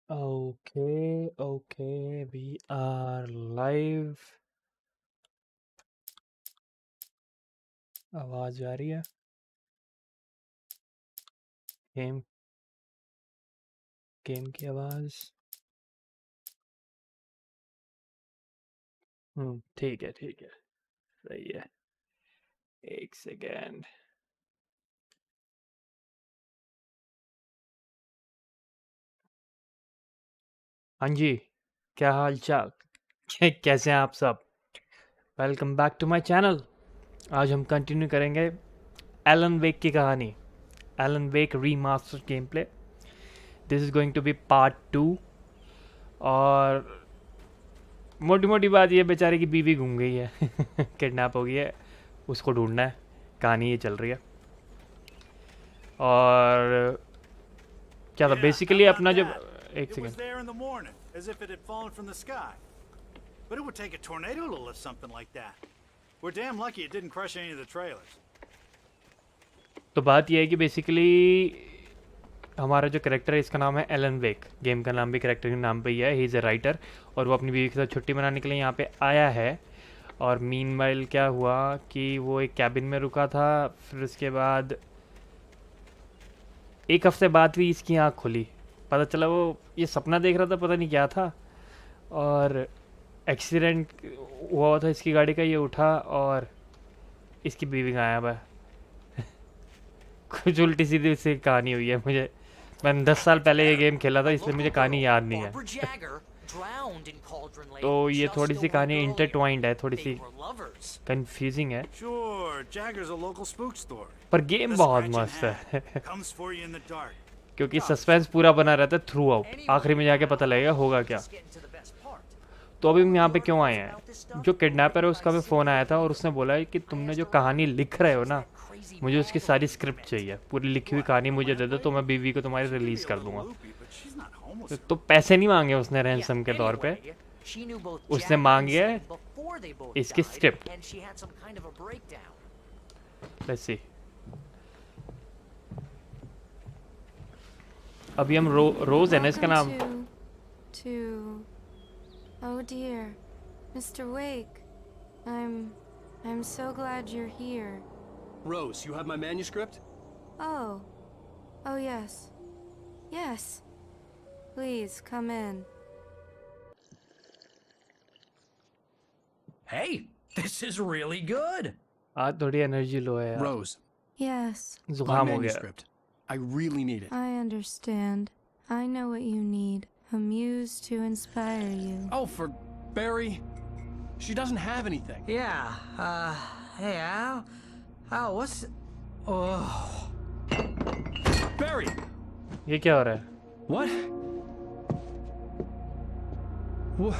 Okay, okay, we are live. आवाज आ रही है? गेम गेम की आवाज। ठीक है, ठीक है, सही है। एक सेकेंड। हाँ जी, क्या हाल चाल? कैसे हैं आप सब? Welcome back to my channel. आज हम कंटिन्यू करेंगे एलन वेक की कहानी, Alan Wake remaster game play. This is going to be part 2। और मोटी मोटी बात ये, बेचारे की बीवी घूम गई है। किडनैप हो गई है, उसको ढूंढना है। कहानी ये चल रही है। और क्या था बेसिकली अपना जो, एक second. But it would take a tornado to lift something like that. We're damn lucky it didn't crush any of the trailers. तो बात यह है कि बेसिकली हमारा जो करेक्टर है इसका नाम है एलन वेक। गेम का नाम भी करेक्टर के नाम पे ही है। ही इज़ ए राइटर और वो अपनी बीवी के साथ छुट्टी मनाने के लिए यहाँ पे आया है। और मीनवाइल क्या हुआ कि वो एक कैबिन में रुका था, फिर उसके बाद एक हफ्ते बाद भी इसकी आँख खुली। पता चला वो ये सपना देख रहा था, पता नहीं क्या था। और एक्सीडेंट हुआ था इसकी गाड़ी का, ये उठा और इसकी बीवी गायब है। कुछ उल्टी सीधी सी कहानी हुई है। मुझे, मैंने 10 साल पहले ये गेम खेला था इसलिए मुझे कहानी याद नहीं है। तो ये थोड़ी सी कहानी इंटरट्वाइंड है, थोड़ी सी कंफ्यूजिंग है, पर गेम बहुत मस्त है। क्योंकि सस्पेंस पूरा बना रहता है थ्रू आउट, आखिरी में जाके पता लगेगा होगा क्या। तो अभी हम यहाँ पे क्यों आए हैं? जो किडनैपर है उसका भी फ़ोन आया था और उसने बोला है कि तुमने जो कहानी लिख रहे हो ना, मुझे उसकी सारी स्क्रिप्ट चाहिए, पूरी लिखी हुई कहानी मुझे दे दो तो मैं बीवी को तुम्हारी रिलीज़ कर दूंगा। तो पैसे नहीं मांगे उसने रैंसम के तौर पे, उसने मांगी है इसकी स्क्रिप्ट। Let's see. अभी हम रोज है ना इसका नाम। Oh dear, Mr. Wake, I'm so glad you're here. Rose, you have my manuscript? Oh yes. Yes. Please come in. Hey, this is really good. आज थोड़ी एनर्जी लो है यार। Rose, Yes. my जुकाम हो गया। manuscript. I really need it. I understand. I know what you need. A muse to inspire you. Oh, for Barry. She doesn't have anything. Yeah, hey, Al. Al, what's... Oh. Barry! ये क्या हो रहा है? What? What?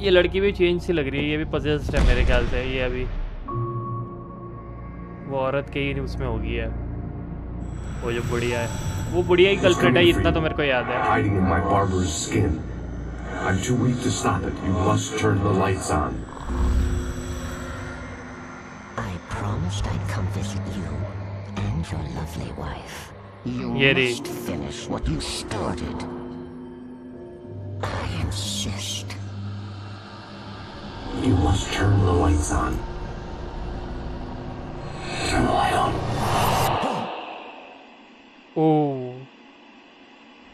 ये लड़की भी change सी लग रही है, ये भी पजेस्ड है मेरे ख्याल से। ये अभी वो औरत के ही उसमें होगी है, वो जो बुढ़िया है, वो बुढ़िया ही कल्प्रिट है, इतना तो मेरे को याद है। Hiding in my barber's skin. I'm too weak to stop it. You must turn the lights on. I promised I'd come visit you and your lovely wife. You Yeri. must finish what you started. I insist. You must turn the lights on. Turn the light on. Oh.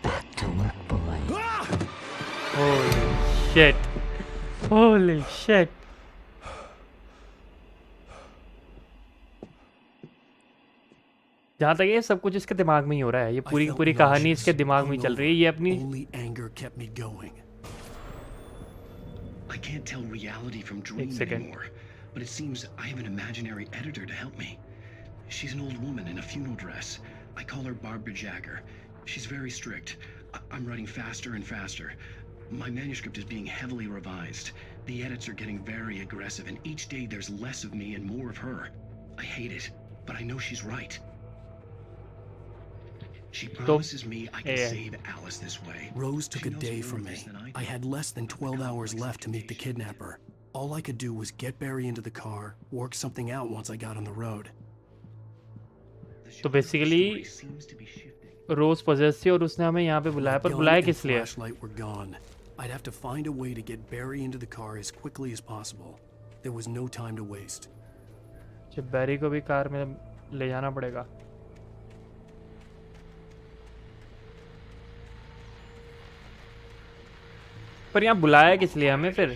Back to work, boy. Holy shit. Holy shit. जहाँ तक ये सब कुछ इसके दिमाग में ही हो रहा है, ये पूरी पूरी कहानी इसके दिमाग में चल रही है। ये अपनी Only anger kept me going. I can't tell reality from dreams anymore, but it seems I have an imaginary editor to help me. She's an old woman in a funeral dress. I call her Barbara Jagger. She's very strict. I'm writing faster and faster. My manuscript is being heavily revised. The edits are getting very aggressive, and each day there's less of me and more of her. I hate it, but I know she's right. She promises me I can save Alice this way. Rose took a day from me. I had less than 12 hours left to meet the kidnapper. All I could do was get Barry into the car, work something out once I got on the road. तो basically रोज pauses थी और उसने हमें यहाँ पे बुलाया, पर बुलाया किस लिए? I'd have to find a way to get Barry into the car as quickly as possible. There was no time to waste. जब बैरी को भी कार में ले जाना पड़ेगा। पर यहाँ बुलाया किस लिए हमें फिर?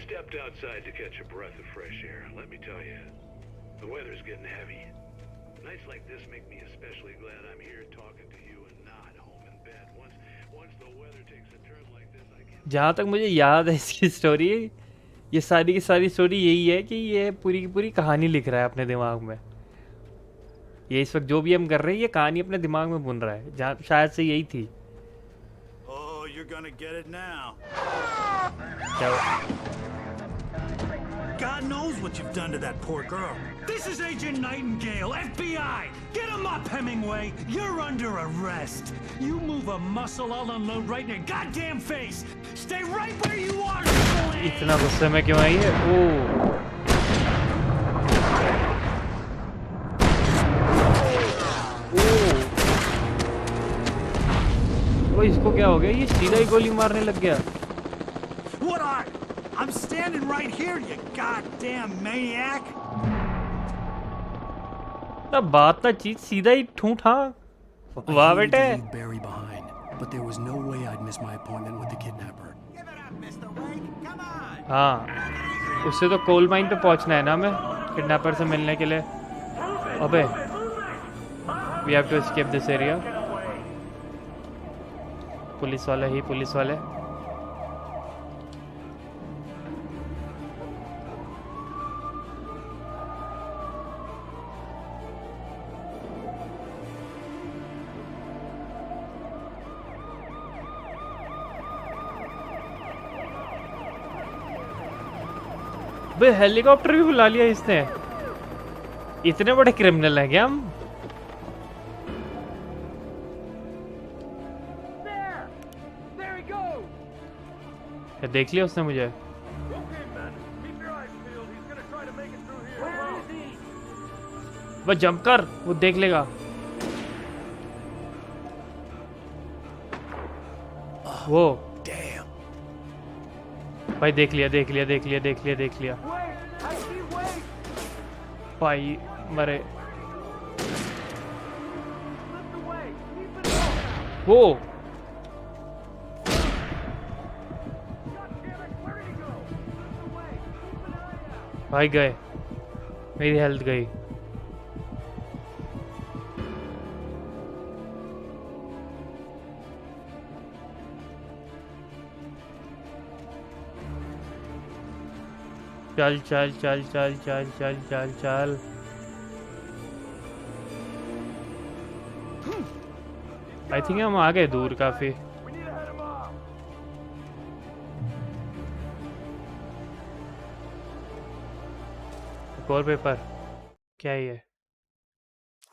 जहाँ तक मुझे याद है इसकी स्टोरी, ये सारी की सारी स्टोरी यही है कि ये पूरी की पूरी कहानी लिख रहा है अपने दिमाग में। ये इस वक्त जो भी हम कर रहे हैं, ये कहानी अपने दिमाग में बुन रहा है, जहाँ शायद से यही थी। You're gonna get it now. God knows what you've done to that poor girl. This is Agent Nightingale, FBI! Get him up, Hemingway! You're under arrest. You move a muscle, I'll unload right in your goddamn face. Stay right where you are, Triple A! इतना गुस्से में क्यों आई है? ओह। ओ इसको क्या हो गया? ये सीधा ही गोली मारने लग गया। What are? I'm standing right here, you goddamn maniac! ना बात ना चीज सीधा ही ठूठा। वाह बेटे। Barry behind, but there was no way I'd miss my appointment with the kidnapper. Give it up, Mr. Wake. Come on. हाँ, उससे तो कोल माइन पे पहुंचना है ना हमें, किडनैपर से मिलने के लिए। अबे, we have to escape this area. Police वाले ही पुलिस वाले। बे हेलीकॉप्टर भी बुला लिया इसने। इतने बड़े क्रिमिनल हैं क्या हम? क्या देख लिया उसने मुझे? बस जंप कर, वो देख लेगा। वो भाई देख लिया देख लिया देख लिया देख लिया देख लिया भाई मरे। वो भाई गए, मेरी हेल्थ गई। चल चल चल चल चल चल चल चल। आई थिंक हम आ गए दूर काफी। और पेपर क्या है ये?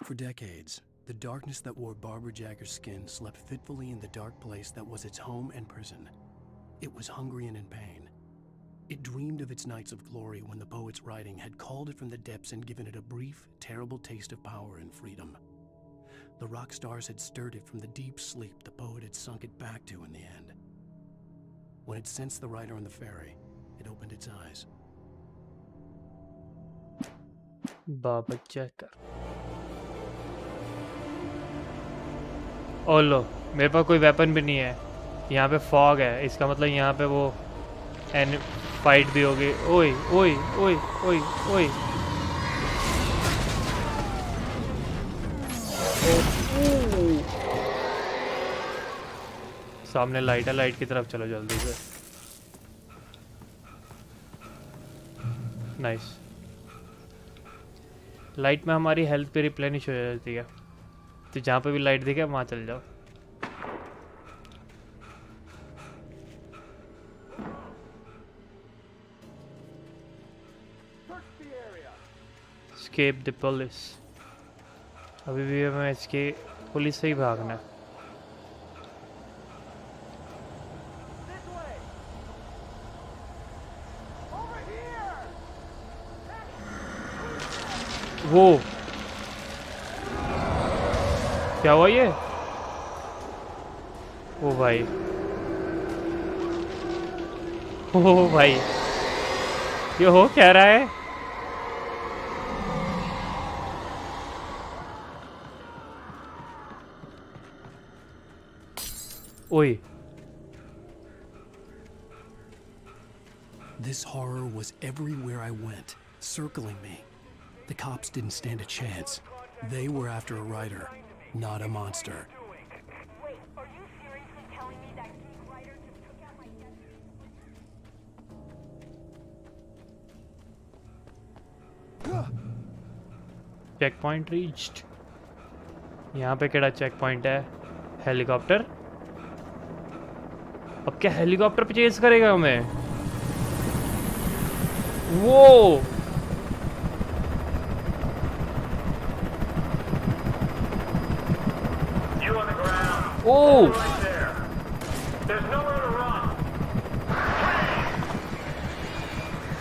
For decades, the darkness that wore Barbara Jagger's skin slept fitfully in the dark place that was its home and prison. It was hungry and in pain. It dreamed of its nights of glory when the poet's writing had called it from the depths and given it a brief, terrible taste of power and freedom. The rock stars had stirred it from the deep sleep the poet had sunk it back to in the end. When it sensed the writer on the ferry, it opened its eyes. बाबा checker. ओ लो, मेरे पास कोई weapon भी नहीं है। यहाँ पे फॉग है, इसका मतलब यहाँ पे वो फाइट भी होगी। ओए ओए ओए ओए ओए सामने लाइट है, लाइट की तरफ चलो जल्दी से। नाइस। लाइट में हमारी हेल्थ पे रिप्लेनिश हो जाती है, तो जहाँ पे भी लाइट दिखे वहाँ चल जाओ। Escape the police। अभी भी हमें इसके पुलिस से ही भागना है। वो क्या हुआ ये? ओ भाई, ओ भाई, ये हो क्या रहा है? ओए, This horror was everywhere I went, circling me. The cops didn't stand a chance. They were after a writer, not a monster. Wait, are you seriously telling me that geek writer just took out my destiny? Checkpoint reached. यहाँ पे केड़ा check point है? Helicopter. अब क्या helicopter पे chess करेगा हमें? वो ओ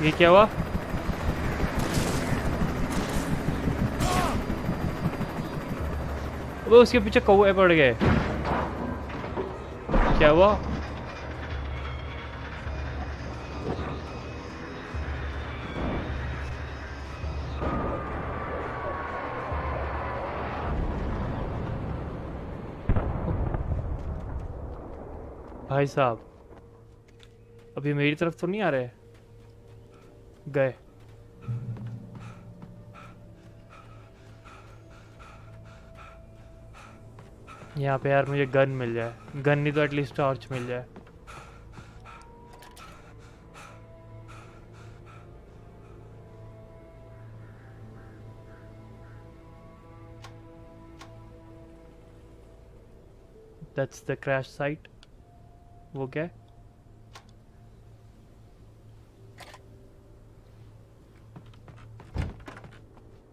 ये क्या हुआ? वो उसके पीछे कौवे पड़ गए। क्या हुआ? भाई साहब, अभी मेरी तरफ तो नहीं आ रहे? गए। यहाँ पे यार मुझे गन मिल जाए, गन नहीं तो एटलीस्ट टॉर्च मिल जाए। That's the crash site. वो क्या है?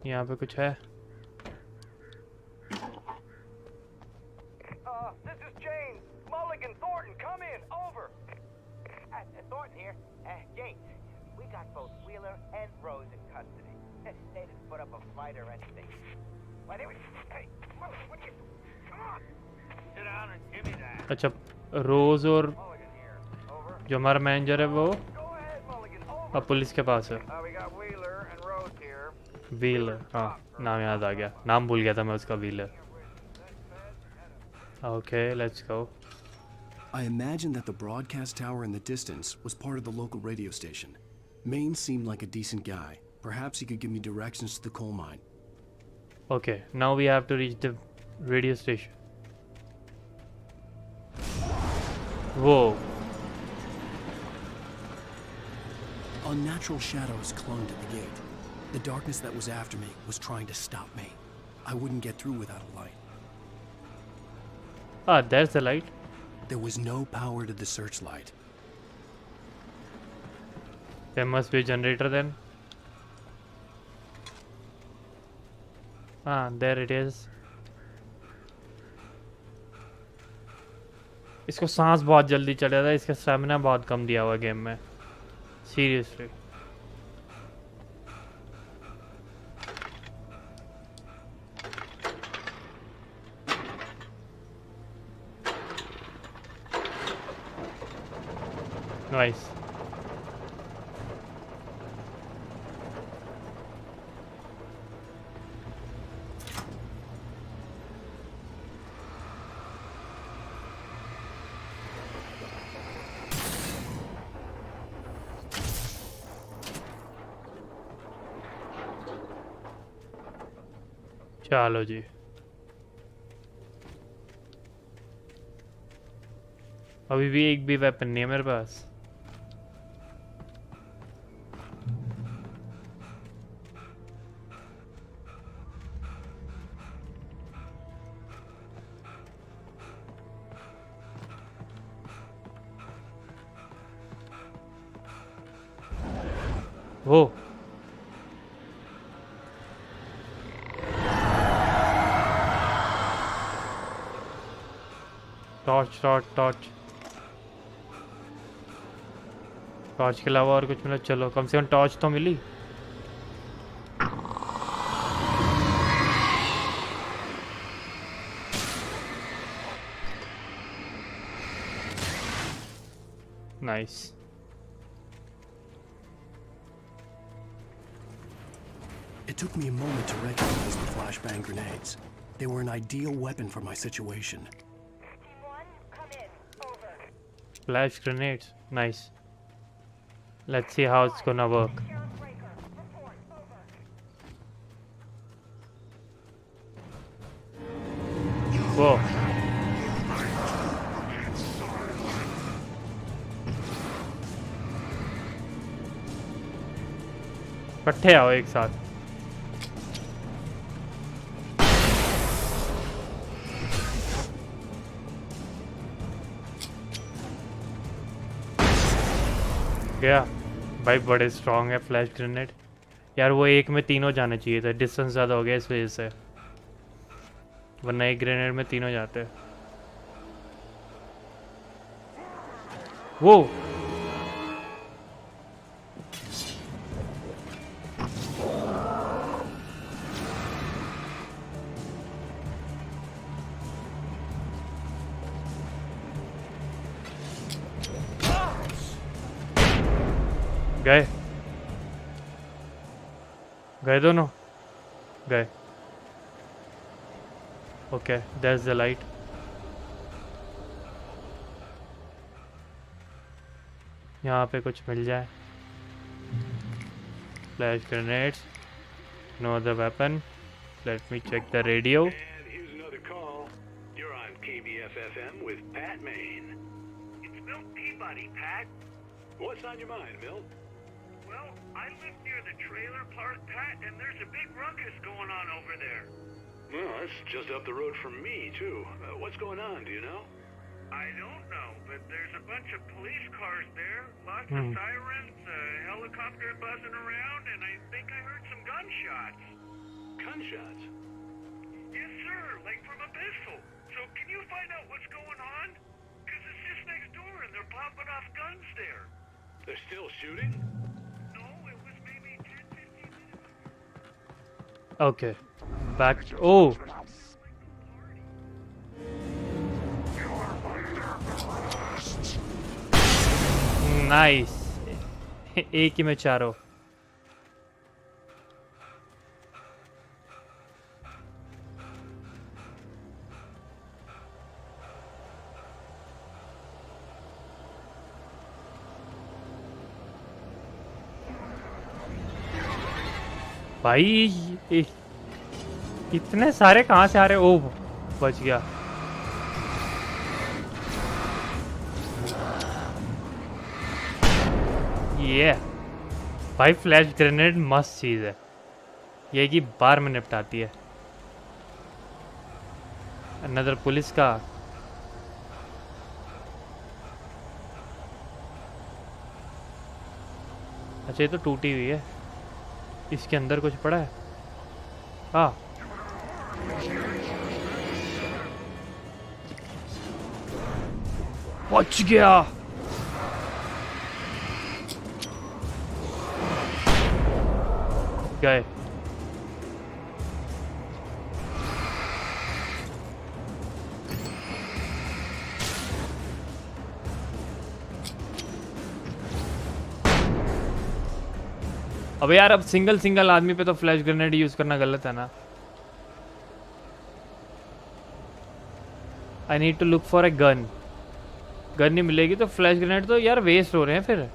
यहाँ पे कुछ है? This is James. Mulligan, Thornton, come in. Over. Thornton here. James, we got both Wheeler and Rose in custody. They didn't put up a fight or anything. Why, they were... Hey, Mulligan, what are you... Come on. Sit down and give me that. अच्छा, रोज और जो हमारा manager है वो अब police के पास है। Wheeler, हाँ नाम याद आ गया, नाम भूल गया था मैं उसका, wheeler. Okay, let's go. I imagined that the broadcast tower in the distance was part of the local radio station. Maine seemed like a decent guy. Perhaps he could give me directions to the coal mine. Okay, now we have to reach the radio station. Whoa. Unnatural shadows clung to the gate. The darkness that was after me was trying to stop me. I wouldn't get through without a light. Ah, there's the light. There was no power to the searchlight. There must be a generator then. Ah, there it is. इसको सांस बहुत जल्दी चढ़ जाता है, इसका stamina बहुत कम दिया हुआ गेम में, सीरियसली। नाइस। चलो जी, अभी भी एक भी वेपन नहीं है मेरे पास। वो टॉर्च टॉर्च टॉर्च टॉर्च के अलावा और कुछ मिला? चलो कम से कम टॉर्च तो मिली। Nice. It took me a moment to recognize the flashbang grenades. They were an ideal weapon for my situation. Team 1, come in. Over. Flash grenades. Nice. Let's see how it's gonna work. Sheriff Breaker, report. Over. Whoa. इकट्ठे आओ एक साथ. गया भाई. बड़े strong है flash grenade यार. वो एक में तीनों जाने चाहिए थे. डिस्टेंस ज़्यादा हो गया इस वजह से, वरना एक ग्रेनेड में तीनों जाते. वो गए गए दोनों गए. Okay, that's the light. यहाँ पे कुछ मिल जाए. Flash grenades, no other weapon. Let me check the radio. And here's another call. You're on KBFFM with Pat Maine. It's Milt Peabody, Pat. What's on your mind, Milt? Well, I live near the trailer park, Pat, and there's a big ruckus going on over there. Well, that's just up the road from me, too. What's going on, do you know? I don't know, but there's a bunch of police cars there, lots of sirens, a helicopter buzzing around, and I think I heard some gunshots. Gunshots? Yes, sir, like from a pistol. So can you find out what's going on? Because it's just next door and they're popping off guns there. They're still shooting? No, it was maybe 10-15 minutes. Okay, back. Oh, nice. एक ही में चारों. भाई इतने सारे कहाँ से आ रहे? ओ बच गया. ये भाई फ्लैश ग्रेनेड मस्त चीज़ है. ये कि बार में निपटाती है. अनदर पुलिस का. अच्छा, ये तो टूटी हुई है. इसके अंदर कुछ पड़ा है. हाँ, बच गया. गए. अबे यार, अब सिंगल आदमी पे तो फ्लैश ग्रेनेड यूज करना गलत है ना. I need to look for a gun. Gun नहीं मिलेगी तो फ्लैश ग्रेनेड तो यार वेस्ट हो रहे हैं फिर.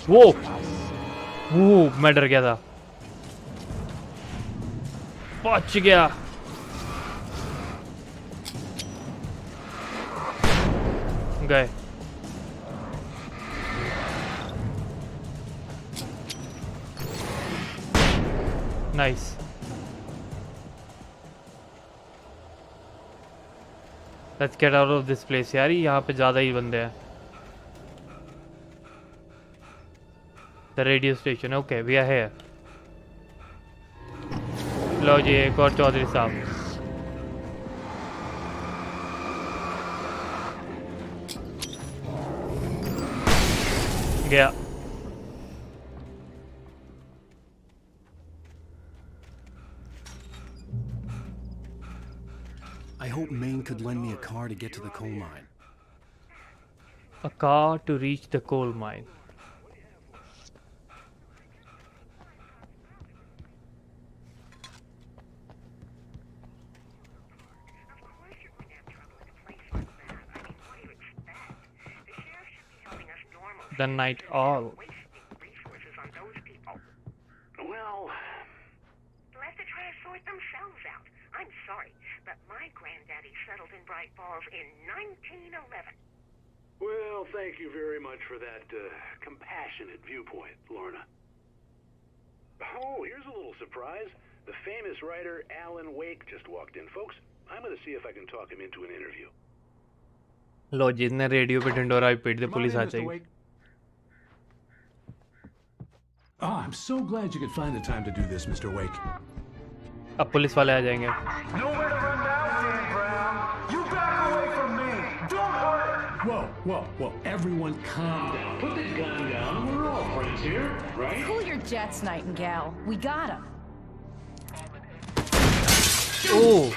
वो मैं डर गया था. बच गया. गए. Nice. Let's get out of this place यार. यहाँ पे ज़्यादा ही बंदे हैं. The radio station. Okay, we are here. लो जी, एक और चौधरी साहब. गया. I hope Maine could lend me a car to get to the coal mine. A car to reach the coal mine. The night owl. Well, They'll have to try to sort themselves out. I'm sorry, but my granddaddy settled in Bright Falls in 1911. well, thank you very much for that compassionate viewpoint, Lorna. Oh, here's a little surprise. The famous writer Alan Wake just walked in, folks. I'm going to see if I can talk him into an interview. लो जितने radio पे ढिंडोरा पीट दे police आ जाएगी. Oh, I'm so glad you could find the time to do this, Mr. Wake. अब police वाले आ जाएंगे. Nowhere to run now, Dan Brown. You back away from me. Don't hurt her. Whoa. Everyone calm down. Put the gun down. We're all friends here, right? Cool your jets, Nightingale. We got him. Oh.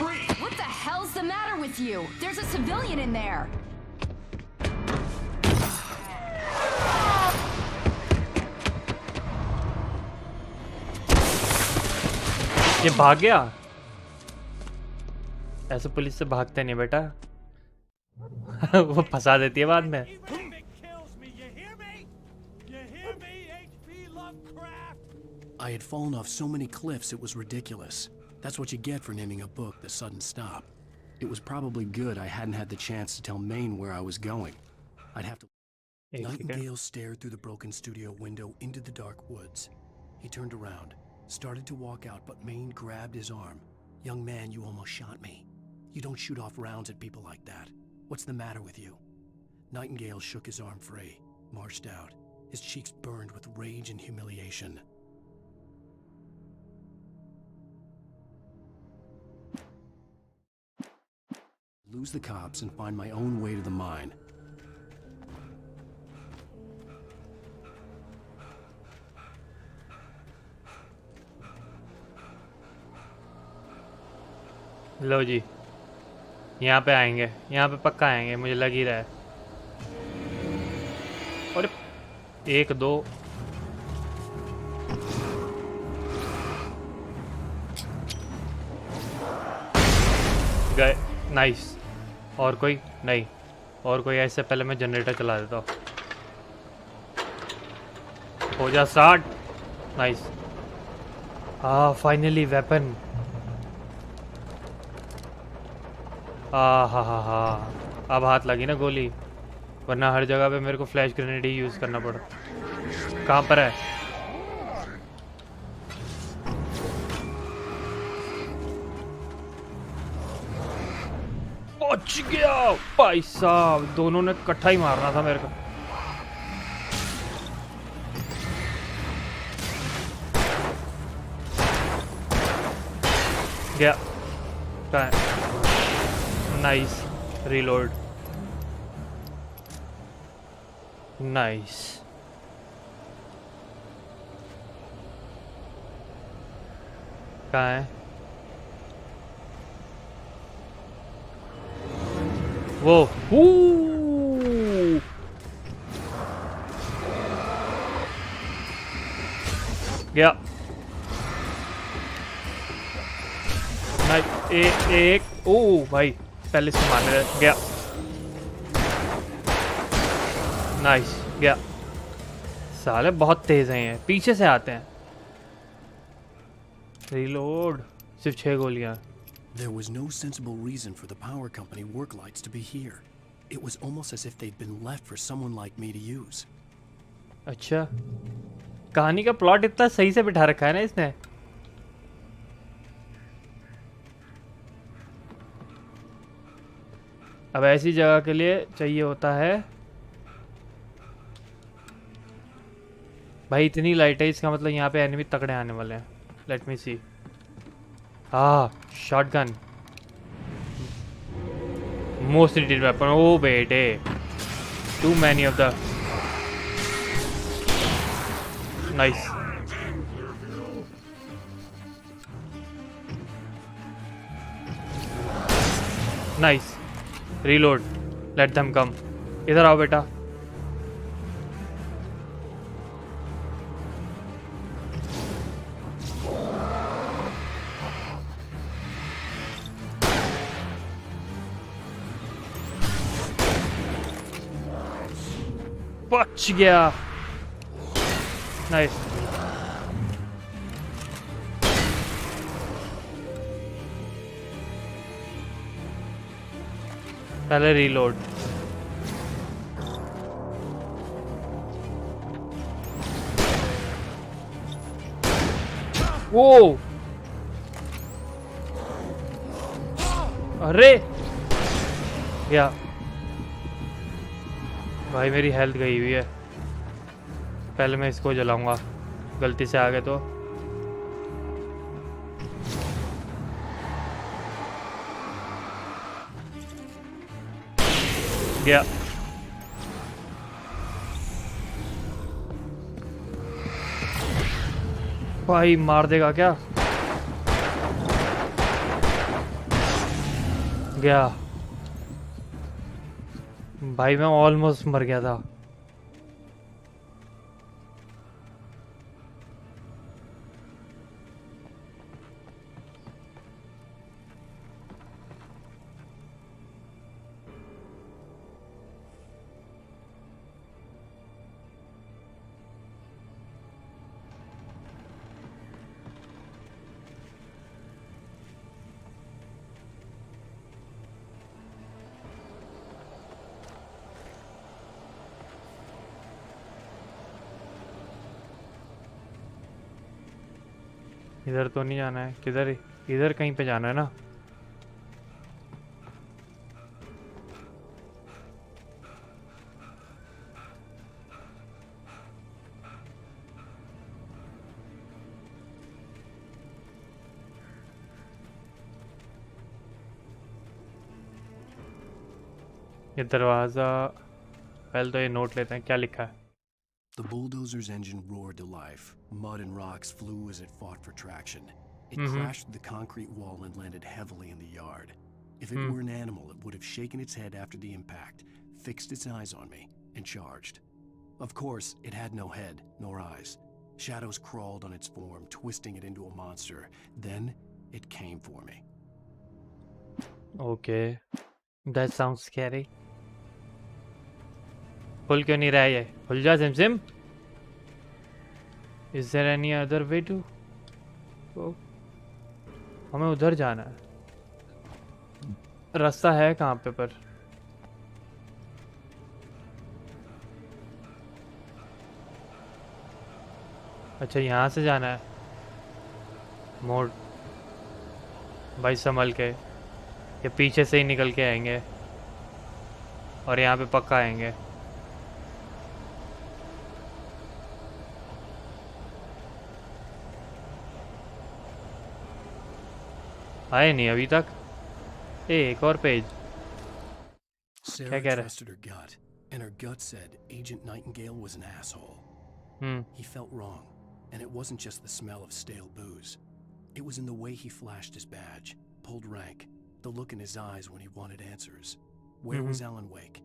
What the hell's the matter with you? There's a civilian in there. ये भाग गया. ऐसे police से भागते नहीं बेटा. वो फंसा देती है बाद में. I had fallen off so many cliffs it was ridiculous. That's what you get for naming a book The Sudden Stop. It was probably good I hadn't had the chance to tell Maine where I was going. I'd have to... Nightingale stared through the broken studio window into the dark woods. He turned around, started to walk out, but Maine grabbed his arm. Young man, you almost shot me. You don't shoot off rounds at people like that. What's the matter with you? Nightingale shook his arm free, marched out. His cheeks burned with rage and humiliation. Lose the cops and find my own way to the mine. लो जी, यहाँ पे आएंगे, यहाँ पे पक्का आएंगे, मुझे लग ही रहा है. और 1 2 गए. नाइस. और कोई नहीं, और कोई ऐसे पहले मैं जनरेटर चला देता हूँ. हो जा स्टार्ट. नाइस. Finally weapon. हा. अब हाथ लगी ना गोली, वरना हर जगह पे मेरे को फ्लैश ग्रेनेड ही यूज़ करना पड़ा. कहाँ पर है? पहुंच गया भाई साहब. दोनों ने इकट्ठा ही मारना था मेरे को. गया. कहाँ है? Nice. Reload. Nice. कहाँ है? वो. गया. एक. ओ भाई, पहले से मारने गया. नाइस. गया. साले बहुत तेज हैं ये, पीछे से आते हैं. रीलोड. सिर्फ 6 गोलियां. There was no sensible reason for the power company work lights to be here. It was almost as if they'd been left for someone like me to use. अच्छा, कहानी का प्लॉट इतना सही से बिठा रखा है ना इसने. अब ऐसी जगह के लिए चाहिए होता है भाई इतनी लाइट है. इसका मतलब यहाँ पे एनिमी तगड़े आने वाले हैं. Let me see. Shotgun. Most needed weapon. ओ बेटे, too many of the. Nice. Nice reload let them come इधर आओ बेटा बच गया नाइस पहले रीलोड वो अरे क्या भाई मेरी हेल्थ गई हुई है पहले मैं इसको जलाऊंगा गलती से आ गए तो गया भाई मार देगा क्या गया भाई मैं ऑलमोस्ट मर गया था इधर तो नहीं जाना है किधर इधर कहीं पे जाना है ना ये दरवाज़ा पहले तो ये नोट लेते हैं क्या लिखा है The bulldozer's engine roared to life. Mud and rocks flew as it fought for traction. It crashed the concrete wall and landed heavily in the yard. If it were an animal, it would have shaken its head after the impact, fixed its eyes on me, and charged. Of course, it had no head, nor eyes. Shadows crawled on its form, twisting it into a monster. Then, it came for me. Okay. That sounds scary. खुल क्यों नहीं रहा है ये खुल जा सिम is there any other way to हमें उधर जाना है रास्ता है कहाँ पे पर अच्छा यहाँ से जाना है मोड़ भाई संभल के ये पीछे से ही निकल के आएंगे और यहाँ पे पक्का आएंगे आए नहीं अभी तक एक और page Sarah trusted her gut, and her gut said Agent Nightingale was an asshole. He felt wrong, and it wasn't just the smell of stale booze. It was in the way he flashed his badge, pulled rank, the look in his eyes when he wanted answers. Where was Alan Wake?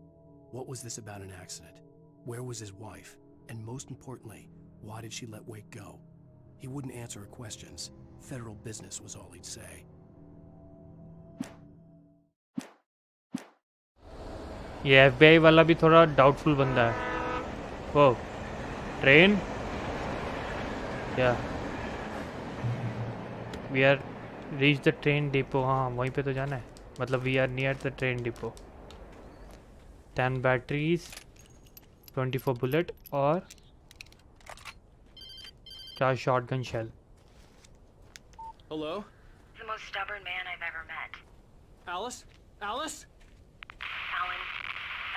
What was this about an accident? Where was his wife? And most importantly, why did she let Wake go? He wouldn't answer her questions. Federal business was all he'd say. ये FBI वाला भी थोड़ा doubtful बंदा है वो train क्या we are reach the train depot हाँ वहीं पे तो जाना है मतलब we are near the train depot 10 batteries 24 bullet और 4 shotgun shell Hello? The most stubborn man I've ever met. Alice? Alice?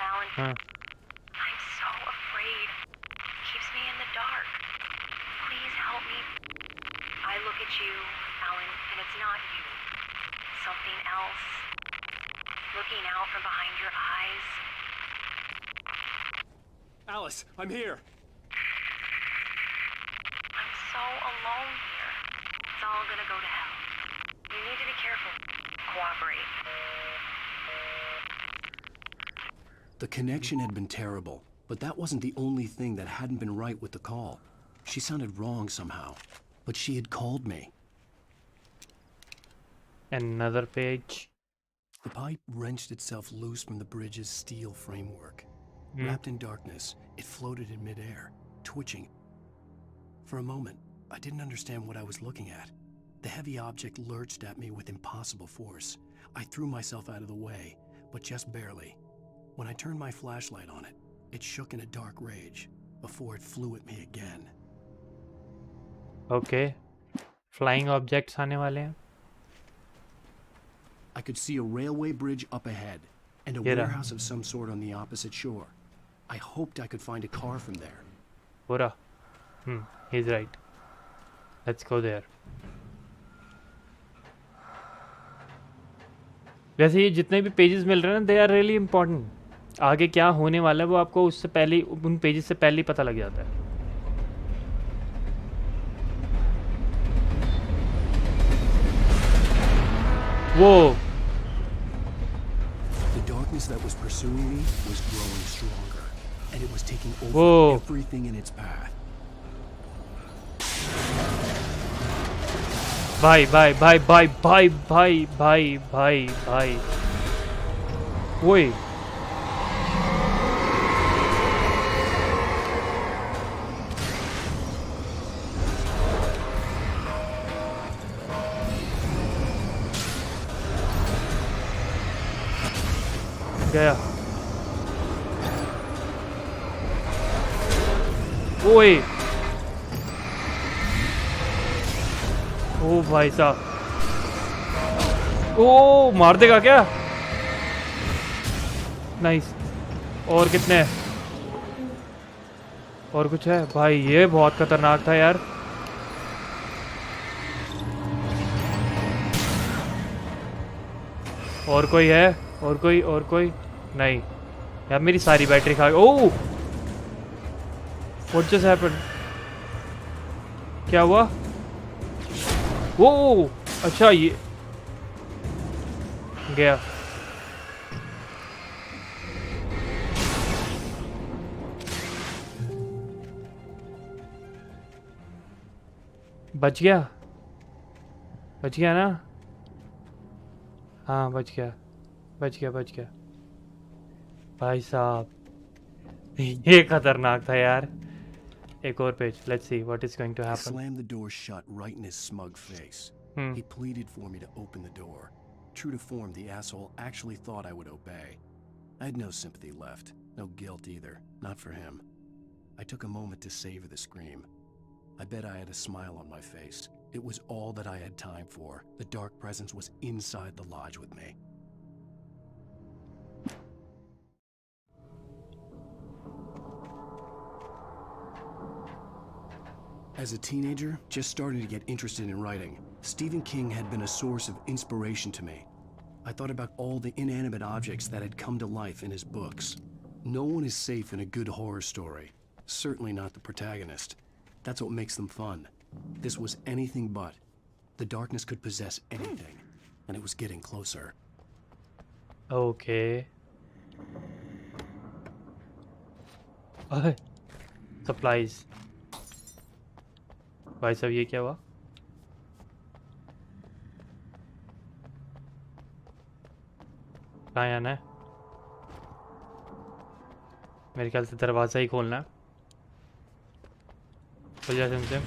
Alan, I'm so afraid. Keeps me in the dark. Please help me. I look at you, Alan, and it's not you. Something else. Looking out from behind your eyes. Alice, I'm here. I'm so alone here. It's all gonna go to hell. You need to be careful. Cooperate. The connection had been terrible, but that wasn't the only thing that hadn't been right with the call. She sounded wrong somehow, but she had called me. Another page. The pipe wrenched itself loose from the bridge's steel framework. Wrapped in darkness, it floated in midair, twitching. For a moment, I didn't understand what I was looking at. The heavy object lurched at me with impossible force. I threw myself out of the way, but just barely. When I turned my flashlight on it, it shook in a dark rage before it flew at me again. Okay. Flying objects आने वाले हैं. I could see a railway bridge up ahead and a warehouse of some sort on the opposite shore. I hoped I could find a car from there. Pura. He's right. Let's go there. वैसे ये जितने भी pages मिल रहे हैं ना, they are really important. आगे क्या होने वाला है वो आपको उससे पहले, उन पेजेस से पहले ही पता लग जाता है. Whoa! The darkness that was pursuing me was growing stronger, and it was taking over everything in its path. Bye, bye, bye, bye, bye, bye, bye, bye, bye. Oi. गया. ओए. ओ भाई साहब. ओ मार देगा क्या? नाइस. और कितने हैं? और कुछ है भाई? ये बहुत खतरनाक था यार. और कोई है? और कोई नहीं यार. मेरी सारी बैटरी खा गई. ओह, व्हाट जस्ट हैपेंड? क्या हुआ? ओह अच्छा, ये गया. बच गया ना? हाँ बच गया. भाई साहब ये खतरनाक था यार. एक और page. Let's see what is going to happen. I slammed the door shut right in his smug face. He pleaded for me to open the door. True to form, the asshole actually thought I would obey. I had no sympathy left, no guilt either, not for him. I took a moment to savor the scream. I bet I had a smile on my face. It was all that I had time for. The dark presence was inside the lodge with me. As a teenager, just starting to get interested in writing, Stephen King had been a source of inspiration to me. I thought about all the inanimate objects that had come to life in his books. No one is safe in a good horror story. Certainly not the protagonist. That's what makes them fun. This was anything but. The darkness could possess anything, and it was getting closer. Okay. Supplies. भाई साहब ये क्या हुआ? कहाँ आना है? मेरे ख्याल से दरवाज़ा ही खोलना है. खुल जा सिम.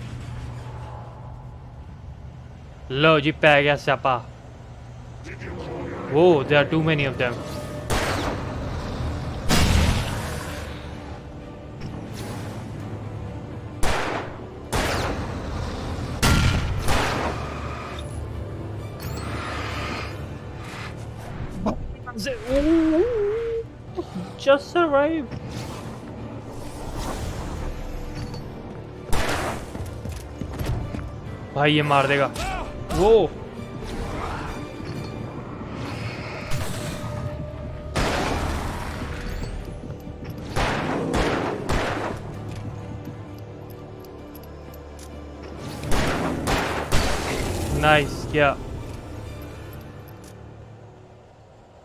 लो जी पै गया स्यापा. वो there are too many of them. Just survived. भाई ये मार देगा. वो नाइस क्या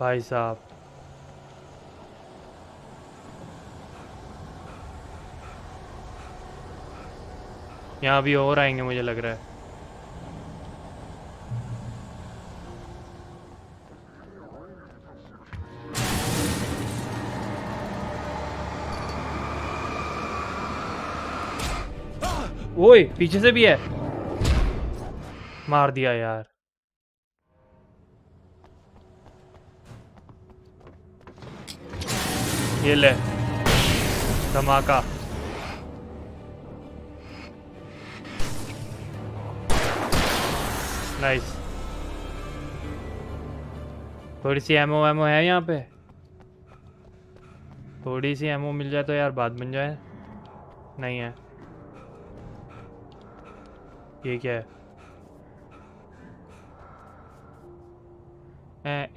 भाई साहब. यहाँ भी और आएंगे मुझे लग रहा है। ओए पीछे से भी है, मार दिया यार। ये ले धमाका। नाइस। थोड़ी सी एमओ वैमो है यहाँ पे, थोड़ी सी एमओ मिल जाए तो यार बात बन जाए। नहीं है। ये क्या है?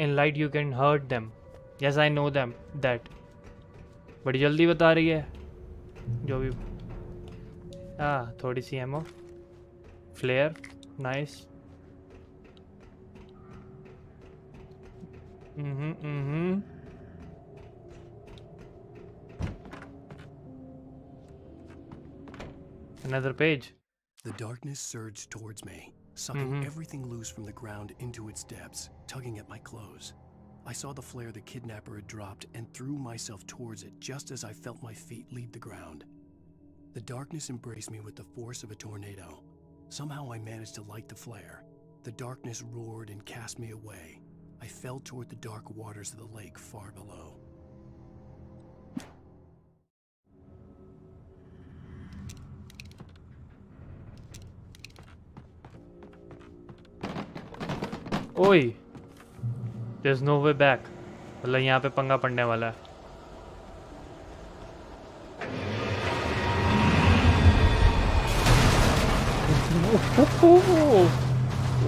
In light you can hurt them. Yes, I know them. That. बड़ी जल्दी बता रही है जो भी। थोड़ी सी ammo, flare, nice. Another page. The darkness surged towards me, sucking everything loose from the ground into its depths, tugging at my clothes. I saw the flare the kidnapper had dropped and threw myself towards it just as I felt my feet leave the ground. The darkness embraced me with the force of a tornado. Somehow I managed to light the flare. The darkness roared and cast me away. I fell toward the dark waters of the lake far below. ओए, there's no way back. मतलब यहाँ पे पंगा पड़ने वाला है।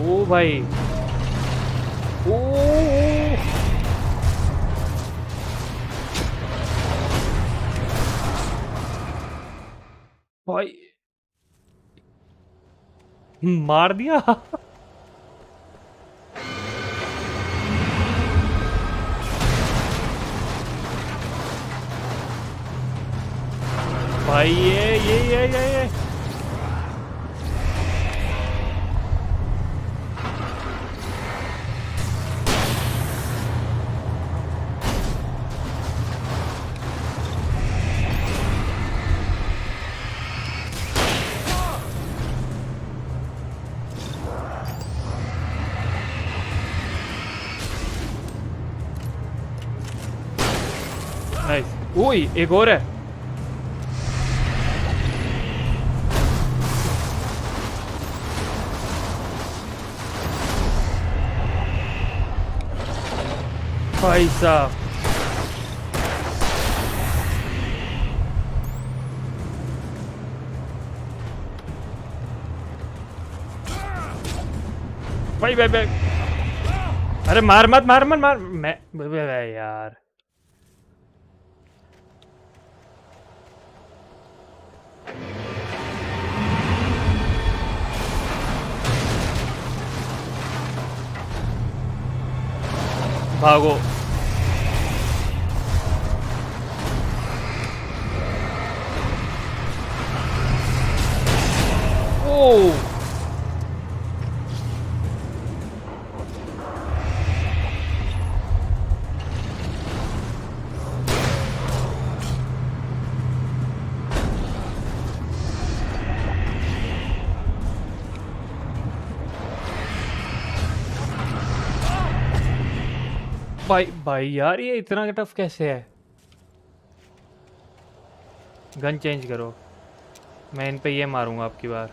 ओ भाई, ओ भाई, मार दिया। भाई ये नाइस। ओए एक और है। भाई साहब, भाई अरे मार मत मैं यार। भागो। ओ भाई यार ये इतना टफ कैसे है? गन चेंज करो, मैं इन पे ये मारूंगा आपकी बार।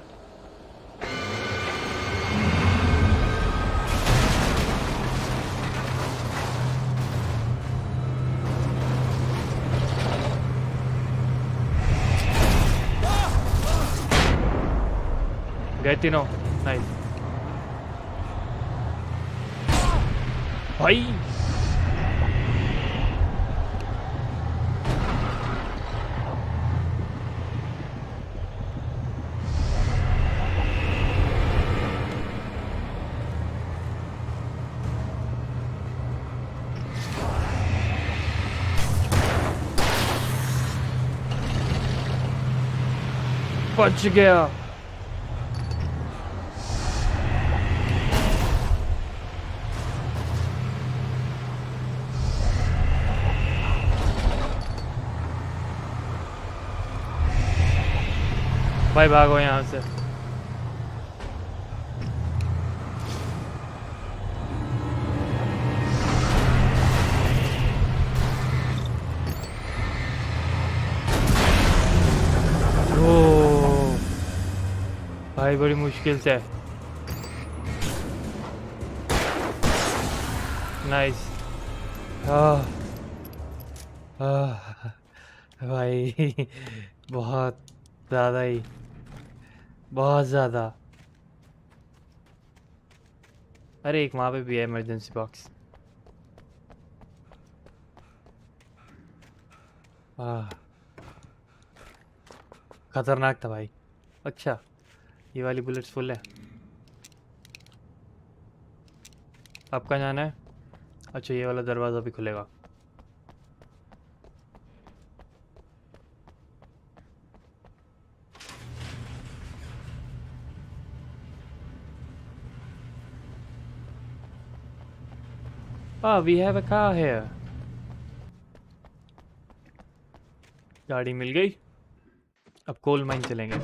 गए तीनों, नाइस। भाई बच गया। भाई भागो यहाँ से। ओ भाई बड़ी मुश्किल से। नाइस। भाई बहुत ज़्यादा ही, बहुत ज़्यादा। अरे एक वहाँ पे भी है इमरजेंसी बॉक्स। खतरनाक था भाई। अच्छा ये वाली बुलेट्स फुल है। अब कहाँ जाना है? अच्छा ये वाला दरवाज़ा भी खुलेगा। We have a car here. गाड़ी मिल गई। अब कोल माइन चलेंगे।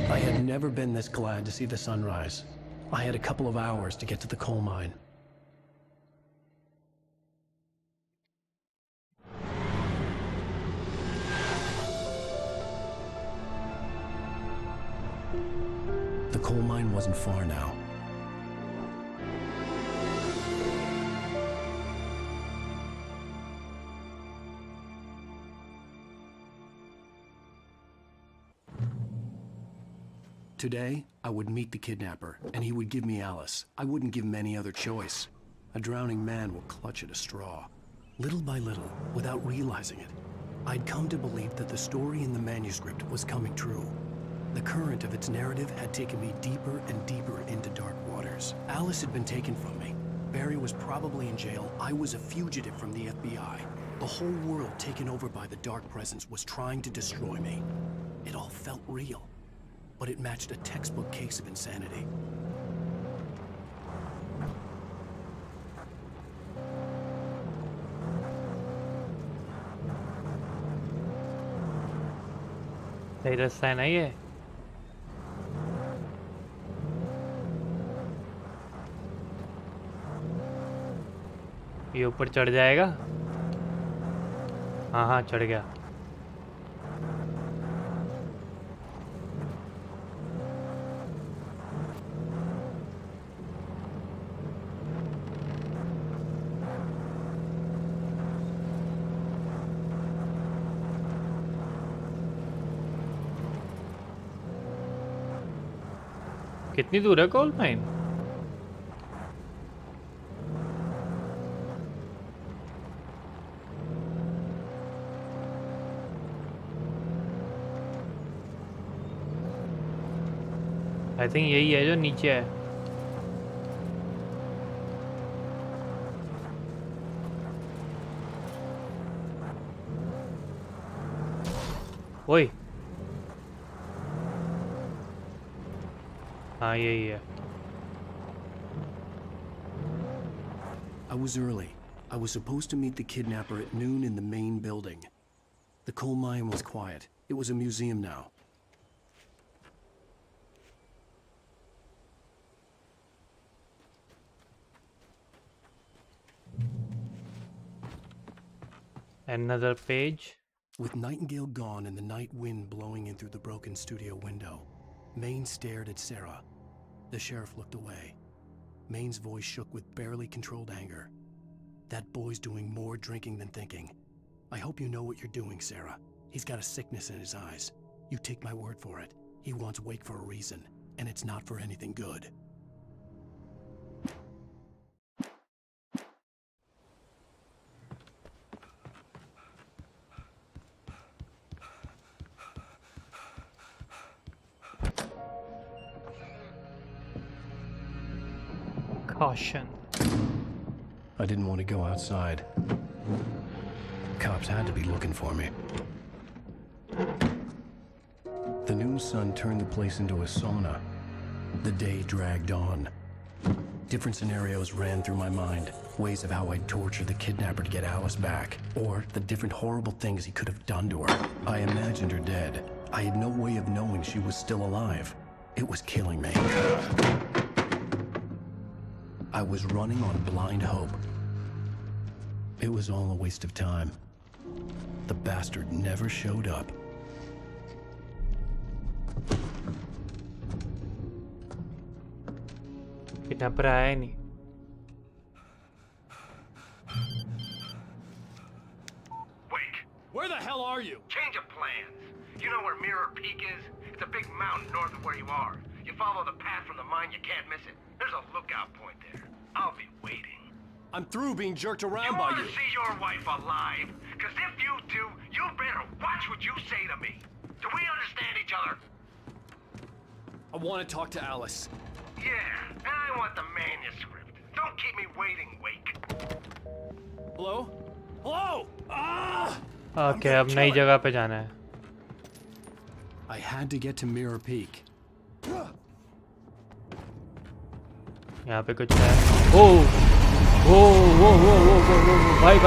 I had never been this glad to see the sunrise. I had a couple of hours to get to the coal mine. The coal mine wasn't far now. Today, I would meet the kidnapper, and he would give me Alice. I wouldn't give him any other choice. A drowning man will clutch at a straw. Little by little, without realizing it, I'd come to believe that the story in the manuscript was coming true. The current of its narrative had taken me deeper and deeper into dark waters. Alice had been taken from me. Barry was probably in jail. I was a fugitive from the FBI. The whole world taken over by the dark presence was trying to destroy me. It all felt real, but it matched a textbook case of insanity. सही रास्ता है ना ये? ये ऊपर चढ़ जाएगा? हाँ हाँ चढ़ गया। कितनी दूर है कोल माइन? आई थिंक यही है जो नीचे है। ओए हाँ यही है। I was early. I was supposed to meet the kidnapper at noon in the main building. The coal mine was quiet. It was a museum now. Another page. With Nightingale gone and the night wind blowing in through the broken studio window, Maine stared at Sarah. The sheriff looked away. Maine's voice shook with barely controlled anger. That boy's doing more drinking than thinking. I hope you know what you're doing, Sarah. He's got a sickness in his eyes. You take my word for it. He wants Wake for a reason, and it's not for anything good. Caution. I didn't want to go outside. Cops had to be looking for me. The noon sun turned the place into a sauna. The day dragged on. Different scenarios ran through my mind, ways of how I'd torture the kidnapper to get Alice back, or the different horrible things he could have done to her. I imagined her dead. I had no way of knowing she was still alive. It was killing me. I was running on blind hope. It was all a waste of time. The bastard never showed up. Kidnapper आया ही नहीं. Wake. Where the hell are you? Change of plans. You know where Mirror Peak is? It's a big mountain north of where you are. You follow the path from the mine, you can't miss it. There's a lookout point there. I'll be waiting. I'm through being jerked around by You you. want to see your wife alive? Because if you do, you better watch what you say to me. Do we understand each other? I want to talk to Alice. Yeah, and I want the manuscript. Don't keep me waiting, Wake. Hello? Hello? Ah! Okay, अब नई जगह पे जाना है. I had to get to Mirror Peak. यहाँ पे कुछ है. Oh! Whoa! Bye.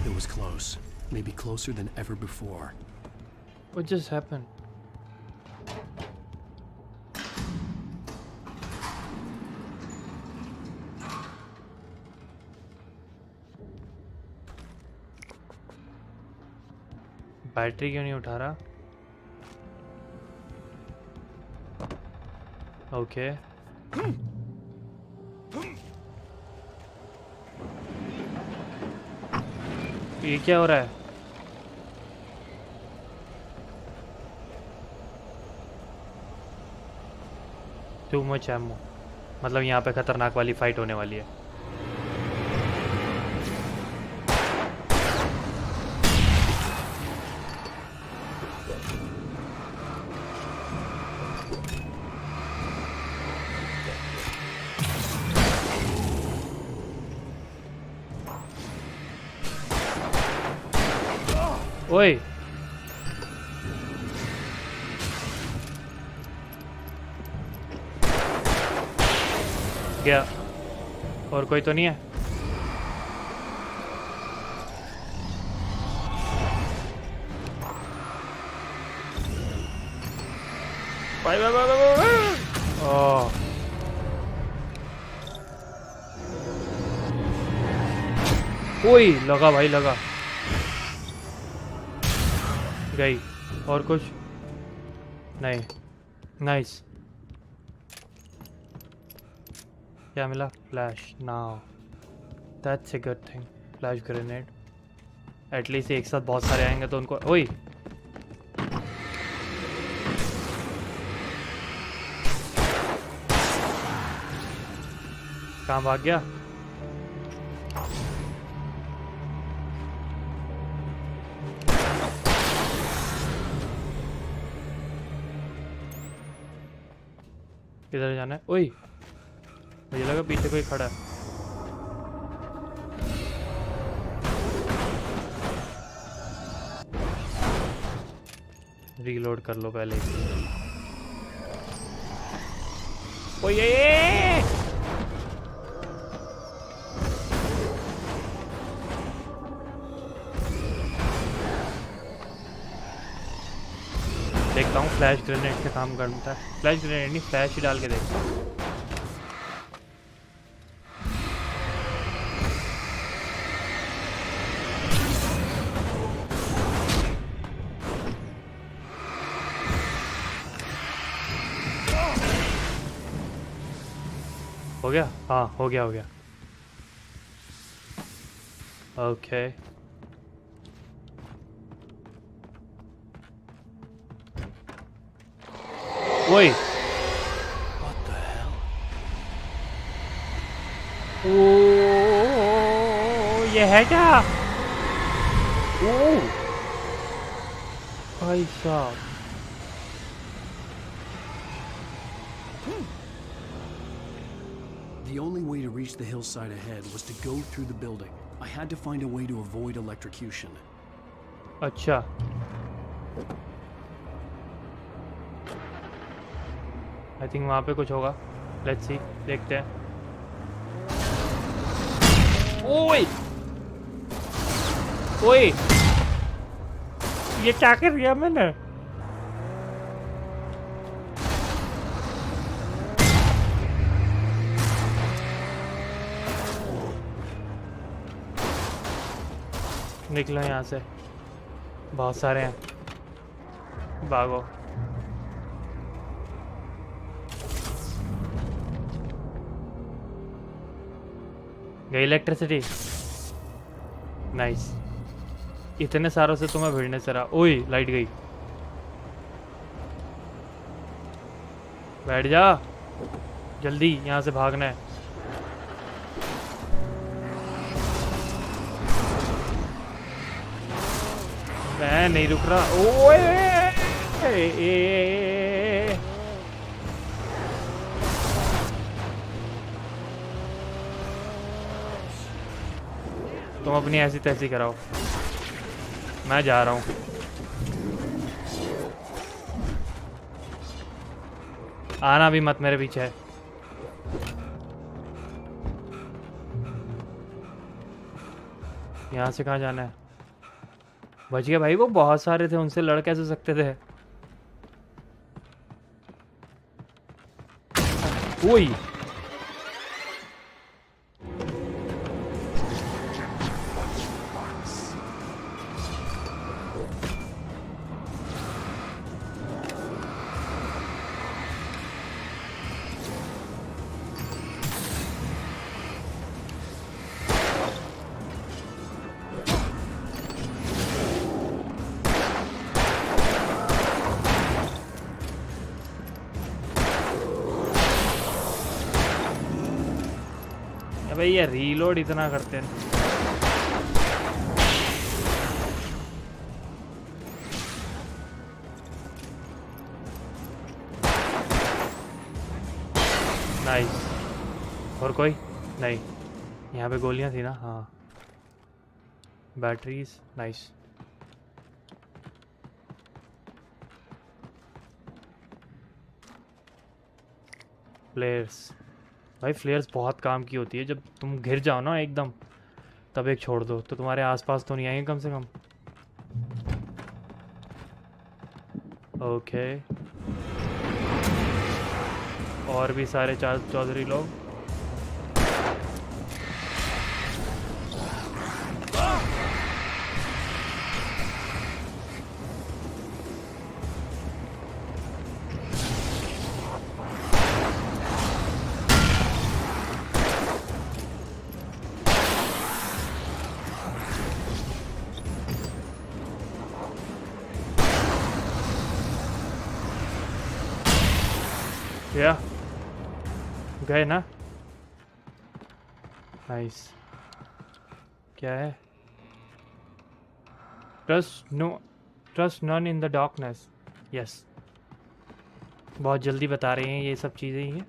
It was close. Maybe closer than ever before. What just happened? Battery क्यों नहीं उठा रहा? ओके. ये क्या हो रहा है? Too much ammo. मतलब यहाँ पे खतरनाक वाली फाइट होने वाली है. ओए क्या? और कोई तो नहीं है? बाय. ओह ओए लगा भाई लगा. गई. और कुछ नहीं. नाइस. क्या मिला? Flash. Now that's a good thing. Flash grenade. At least एक साथ बहुत सारे आएंगे तो उनको. ओए कहाँ भाग गया? किधर जाना है? ओए मुझे लगा पीछे कोई खड़ा है. रीलोड कर लो पहले. ओए देखता हूँ फ्लैश ग्रेनेड से काम करता है. फ्लैश ग्रेनेड नहीं, फ्लैश ही डाल के देखता हूँ. हो गया? हाँ हो गया. ओके. ओए What the hell? ओ ये है क्या? ओ भाई साहब. The only way to reach the hillside ahead was to go through the building. I had to find a way to avoid electrocution. अच्छा आई थिंक वहाँ पे कुछ होगा। लेट्स सी, देखते हैं। ओए ओए, ये क्या कर दिया मैंने? निकलो यहाँ से, बहुत सारे हैं, भागो। गई इलेक्ट्रिसिटी, नाइस। इतने सारों से तुम्हें भिड़ने से रहा। ओए लाइट गई, बैठ जा जल्दी, यहाँ से भागना है। मैं नहीं रुक रहा। ओए तुम अपनी ऐसी तैसी कराओ, मैं जा रहा हूँ। आना भी मत मेरे पीछे। यहाँ से कहाँ जाना है? बच गया भाई, वो बहुत सारे थे, उनसे लड़ कैसे सकते थे? ओए भाई, ये रीलोड इतना करते हैं। नाइस। और कोई नहीं? यहाँ पे गोलियां थी ना? हाँ, बैटरीज, नाइस। फ्लेयर्स, भाई फ्लेयर्स बहुत काम की होती है। जब तुम घिर जाओ ना एकदम, तब एक छोड़ दो तो तुम्हारे आसपास तो नहीं आएंगे कम से कम। ओके, और भी सारे चौधरी लोग। या गए ना? नाइस। क्या है? Trust none in the darkness. Yes, बहुत जल्दी बता रहे हैं ये सब चीज़ें ही हैं।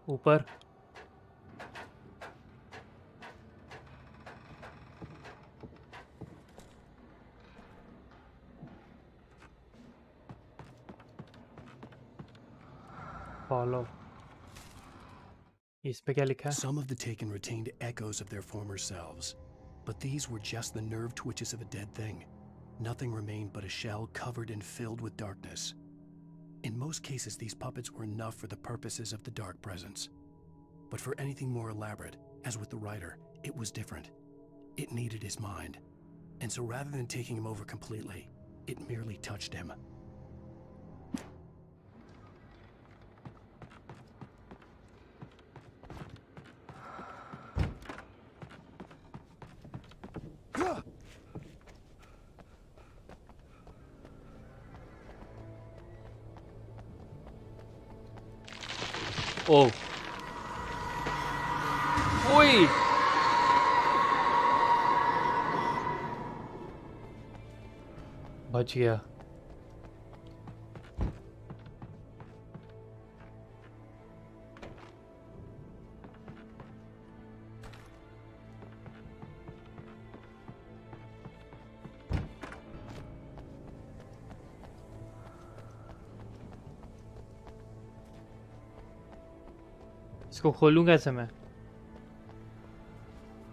ऊपर फॉलो, इस पे क्या लिखा है? Some of the taken retained echoes of their former selves, but these were just the nerve twitches of a dead thing. Nothing remained but a shell covered and filled with darkness. In most cases, these puppets were enough for the purposes of the dark presence. But for anything more elaborate, as with the writer, it was different. It needed his mind. And so rather than taking him over completely, it merely touched him. ओ ओए, बच गया। इसको खोलूं कैसे मैं?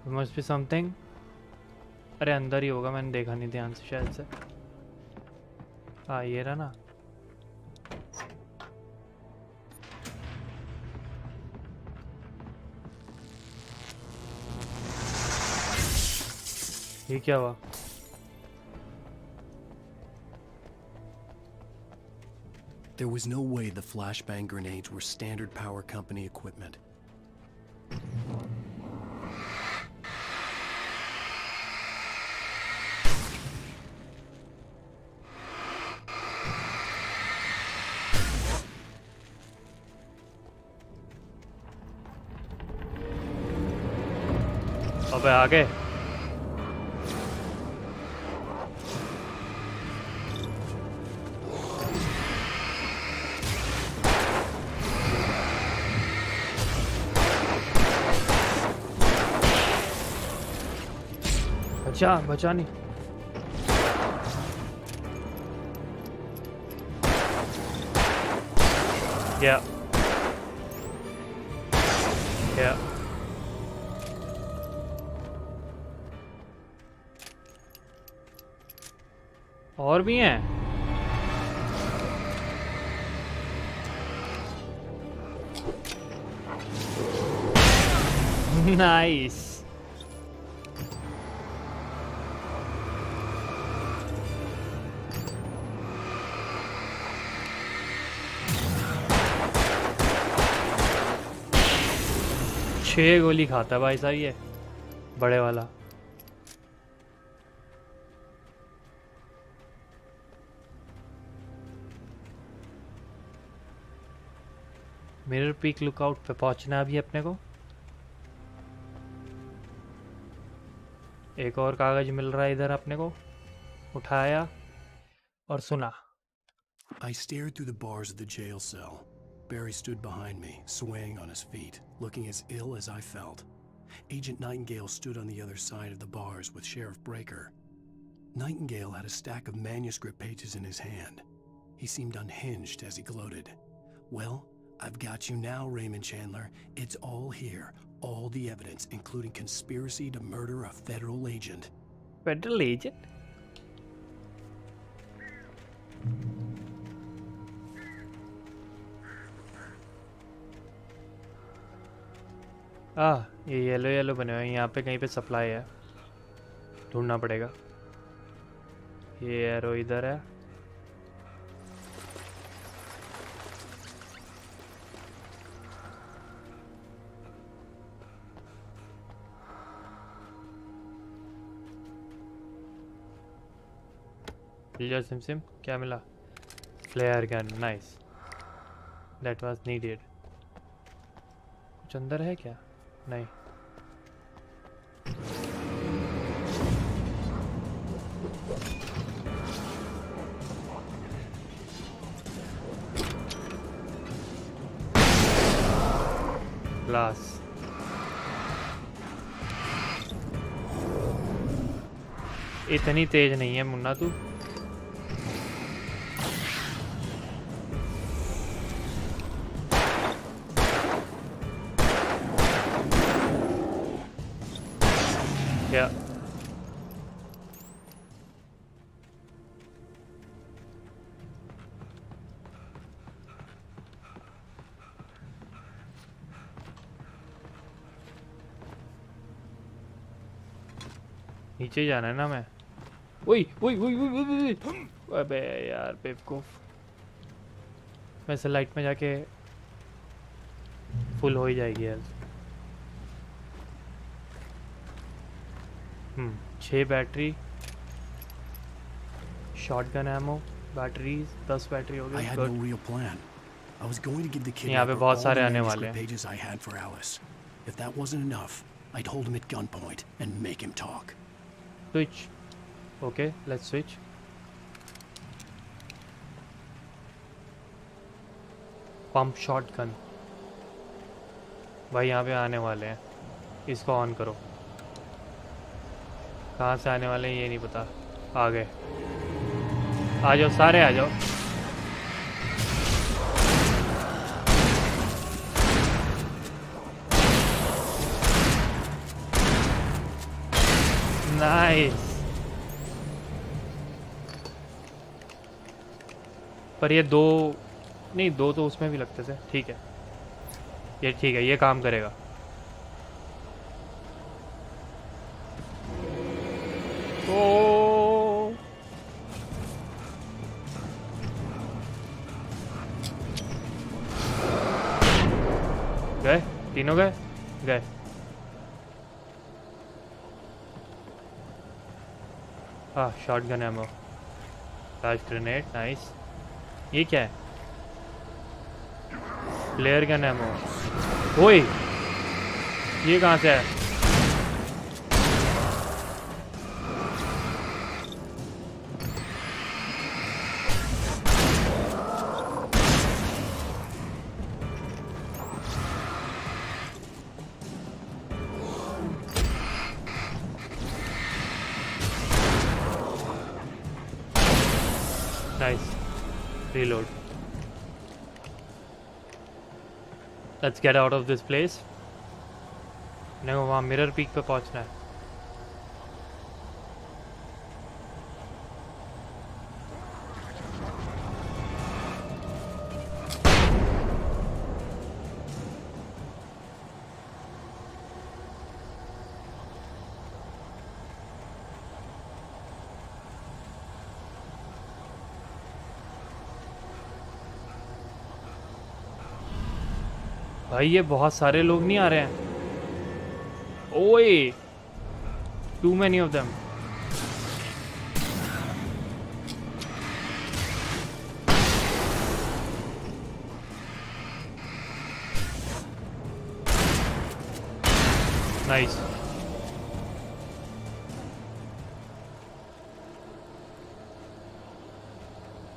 There must be something. अरे अंदर ही होगा, मैंने देखा नहीं ध्यान से शायद से। हाँ ये रहा ना। ये क्या हुआ? There was no way the flashbang grenades were standard power company equipment. अबे आगे। बचा बचा नहीं। Yeah. Yeah. और भी हैं। नाइस। छह गोली खाता है भाई साहब ये बड़े वाला। मिरर पीक लुकआउट पे पहुंचना अभी अपने को। एक और कागज मिल रहा है इधर अपने को। उठाया और सुना। I stared through the bars of the jail cell. Barry stood behind me, swaying on his feet, looking as ill as I felt. Agent Nightingale stood on the other side of the bars with Sheriff Breaker. Nightingale had a stack of manuscript pages in his hand. He seemed unhinged as he gloated. Well, I've got you now, Raymond Chandler. It's all here. All the evidence, including conspiracy to murder a federal agent. Federal agent? ये yellow yellow बने हुए हैं। यहाँ पे कहीं पे supply है, ढूंढना पड़ेगा। ये एरो इधर है। लिया सिम सिम। क्या मिला? Flare gun. Nice, that was needed. कुछ अंदर है क्या? नहीं। ग्लास। इतनी तेज नहीं है मुन्ना तू। क्या? नीचे जाना है ना मैं। ओए ओए ओए ओए अबे यार बेवकूफ। वैसे लाइट में जाके फुल हो ही जाएगी यार। 6 battery, shotgun ammo, batteries 10 battery हो गई। यहाँ पे बहुत सारे आने वाले हैं। Switch. Okay let's switch. Pump shotgun भाई यहाँ पे आने वाले हैं। इसको ऑन करो। कहाँ से आने वाले हैं ये नहीं पता। आ गए, आ जाओ सारे आ जाओ। नाइस। पर ये दो नहीं, दो तो उसमें भी लगते थे। ठीक है, ये ठीक है, ये काम करेगा। ओ गए, तीनों गए गए। हाँ, shotgun ammo, flash grenade, nice. ये क्या है? Flare gun ammo. ओए, ये कहाँ से है? Nice. Reload. Let's get out of this place. नहीं, वहाँ मिरर पीक पे पहुँचना है। भाई ये बहुत सारे लोग नहीं आ रहे हैं। ओए, too many of them. Nice.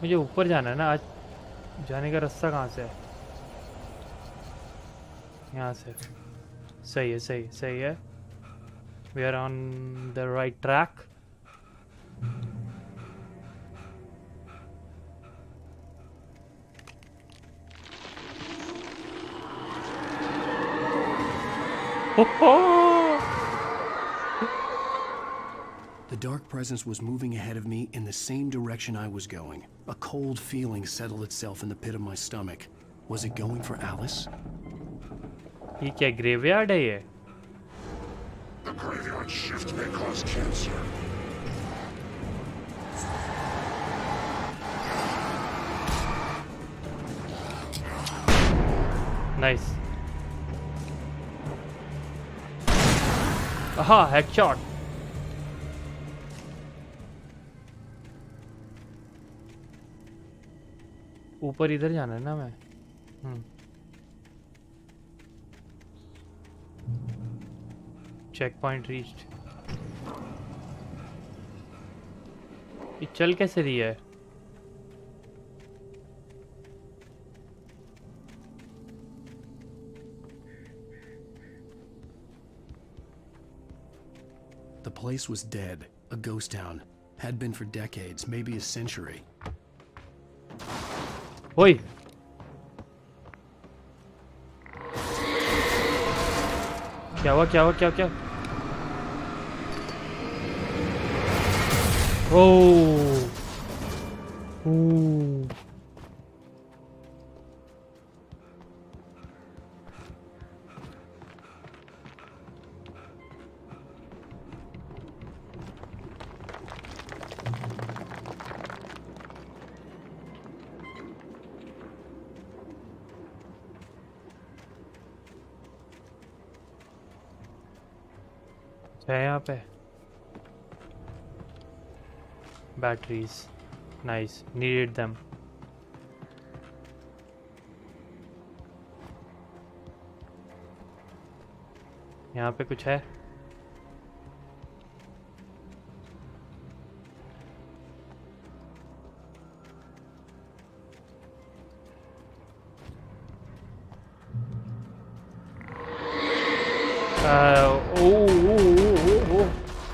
मुझे ऊपर जाना है ना आज। जाने का रास्ता कहाँ से है? यहाँ से। सही है, सही सही है। We are on the right track. The dark presence was moving ahead of me in the same direction I was going. A cold feeling settled itself in the pit of my stomach. Was it going for Alice? ये क्या graveyard है ये? The graveyard shift may cause cancer. Nice. Aha, headshot. ऊपर इधर जाना है ना मैं। Checkpoint reached. ये चल कैसे रही है? The place was dead, a ghost town. Had been for decades, maybe a century. Oi! क्या हुआ, क्या हुआ, क्या क्या? ओह, है यहाँ पे बैटरीज। Nice, needed them. यहाँ पे कुछ है?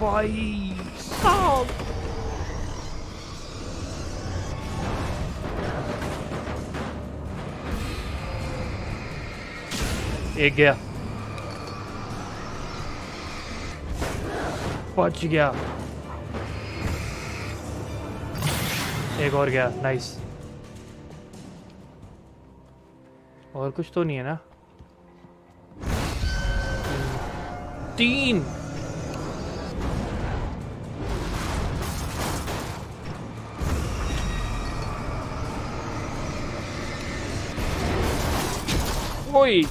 भाई साहब, एक गया। पहुंच गया। एक और गया, नाइस। और कुछ तो नहीं है ना? 3। ओए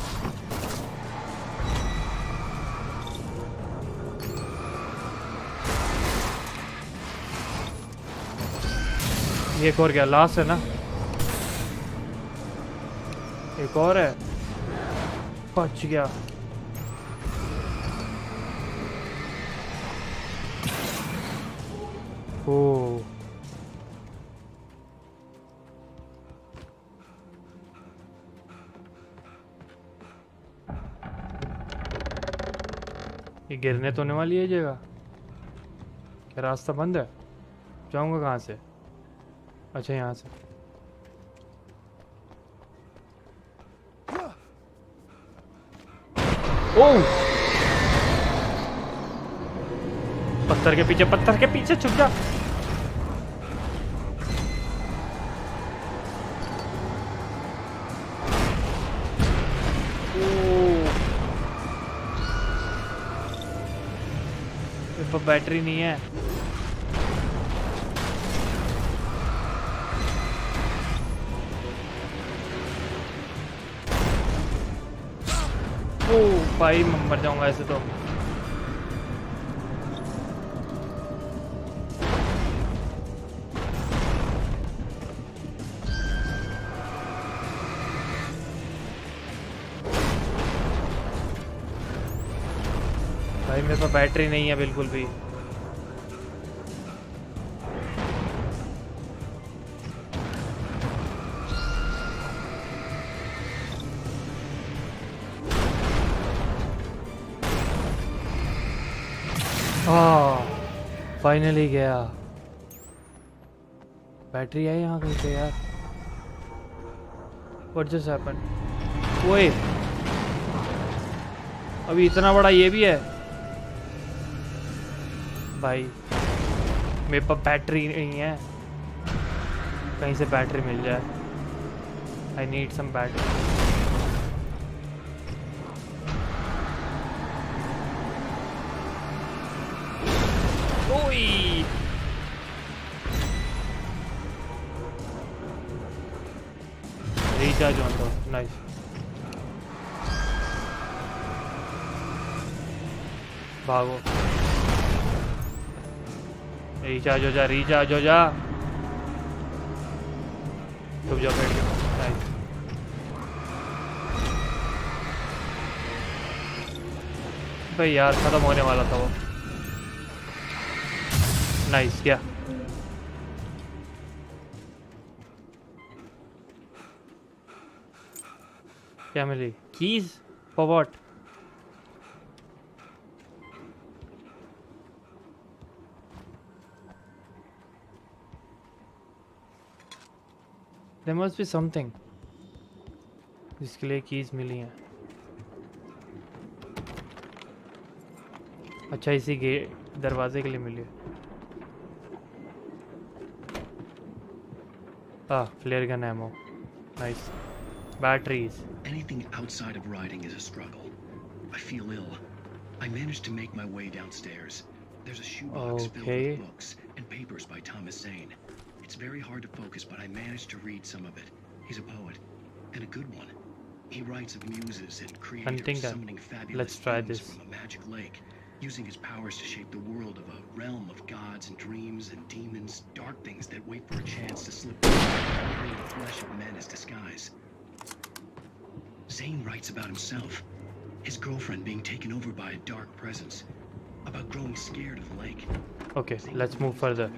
ये एक और गया, लास्ट है ना? एक और है, पहुंच गया। ओ ये गिरने तो नहीं वाली है जगह? क्या रास्ता बंद है? जाऊंगा कहाँ से? अच्छा यहाँ से। ओह पत्थर के पीछे, पत्थर के पीछे छुप जा। मेरे पास बैटरी नहीं है। ओह भाई मैं मर जाऊंगा ऐसे तो। भाई मेरे पास बैटरी नहीं है बिल्कुल भी। फाइनली गया। बैटरी है यहाँ कहीं पे यार। What just happened? ओए अभी इतना बड़ा ये भी है भाई। मेरे पास बैटरी नहीं है, कहीं से बैटरी मिल जाए। I need some battery. ओए रिचार्ज ऑन दो, नाइस। भागो, रिचार्ज हो जा, रिचार्ज हो जा। छुप जाओ, बैठ जाओ, नाइस। भाई यार खत्म होने वाला था वो। नाइस क्या? क्या मिली? Keys for what? There must be something जिसके लिए कीज मिली हैं। अच्छा इसी गेट दरवाजे के लिए मिली है। Flare gun ammo. Nice. Batteries. Anything outside of riding is a struggle. I feel ill. I managed to make my way downstairs. There's a shoebox filled with books and papers by Thomas Zane. It's very hard to focus, but I managed to read some of it. He's a poet, and a good one. He writes of muses and creators summoning fabulous things from a magic lake, using his powers to shape the world of a realm of gods and dreams and demons, dark things that wait for a chance to slip wearing the flesh of men as disguise. Zane writes about himself, his girlfriend being taken over by a dark presence, about growing scared of the lake. Okay, let's move further.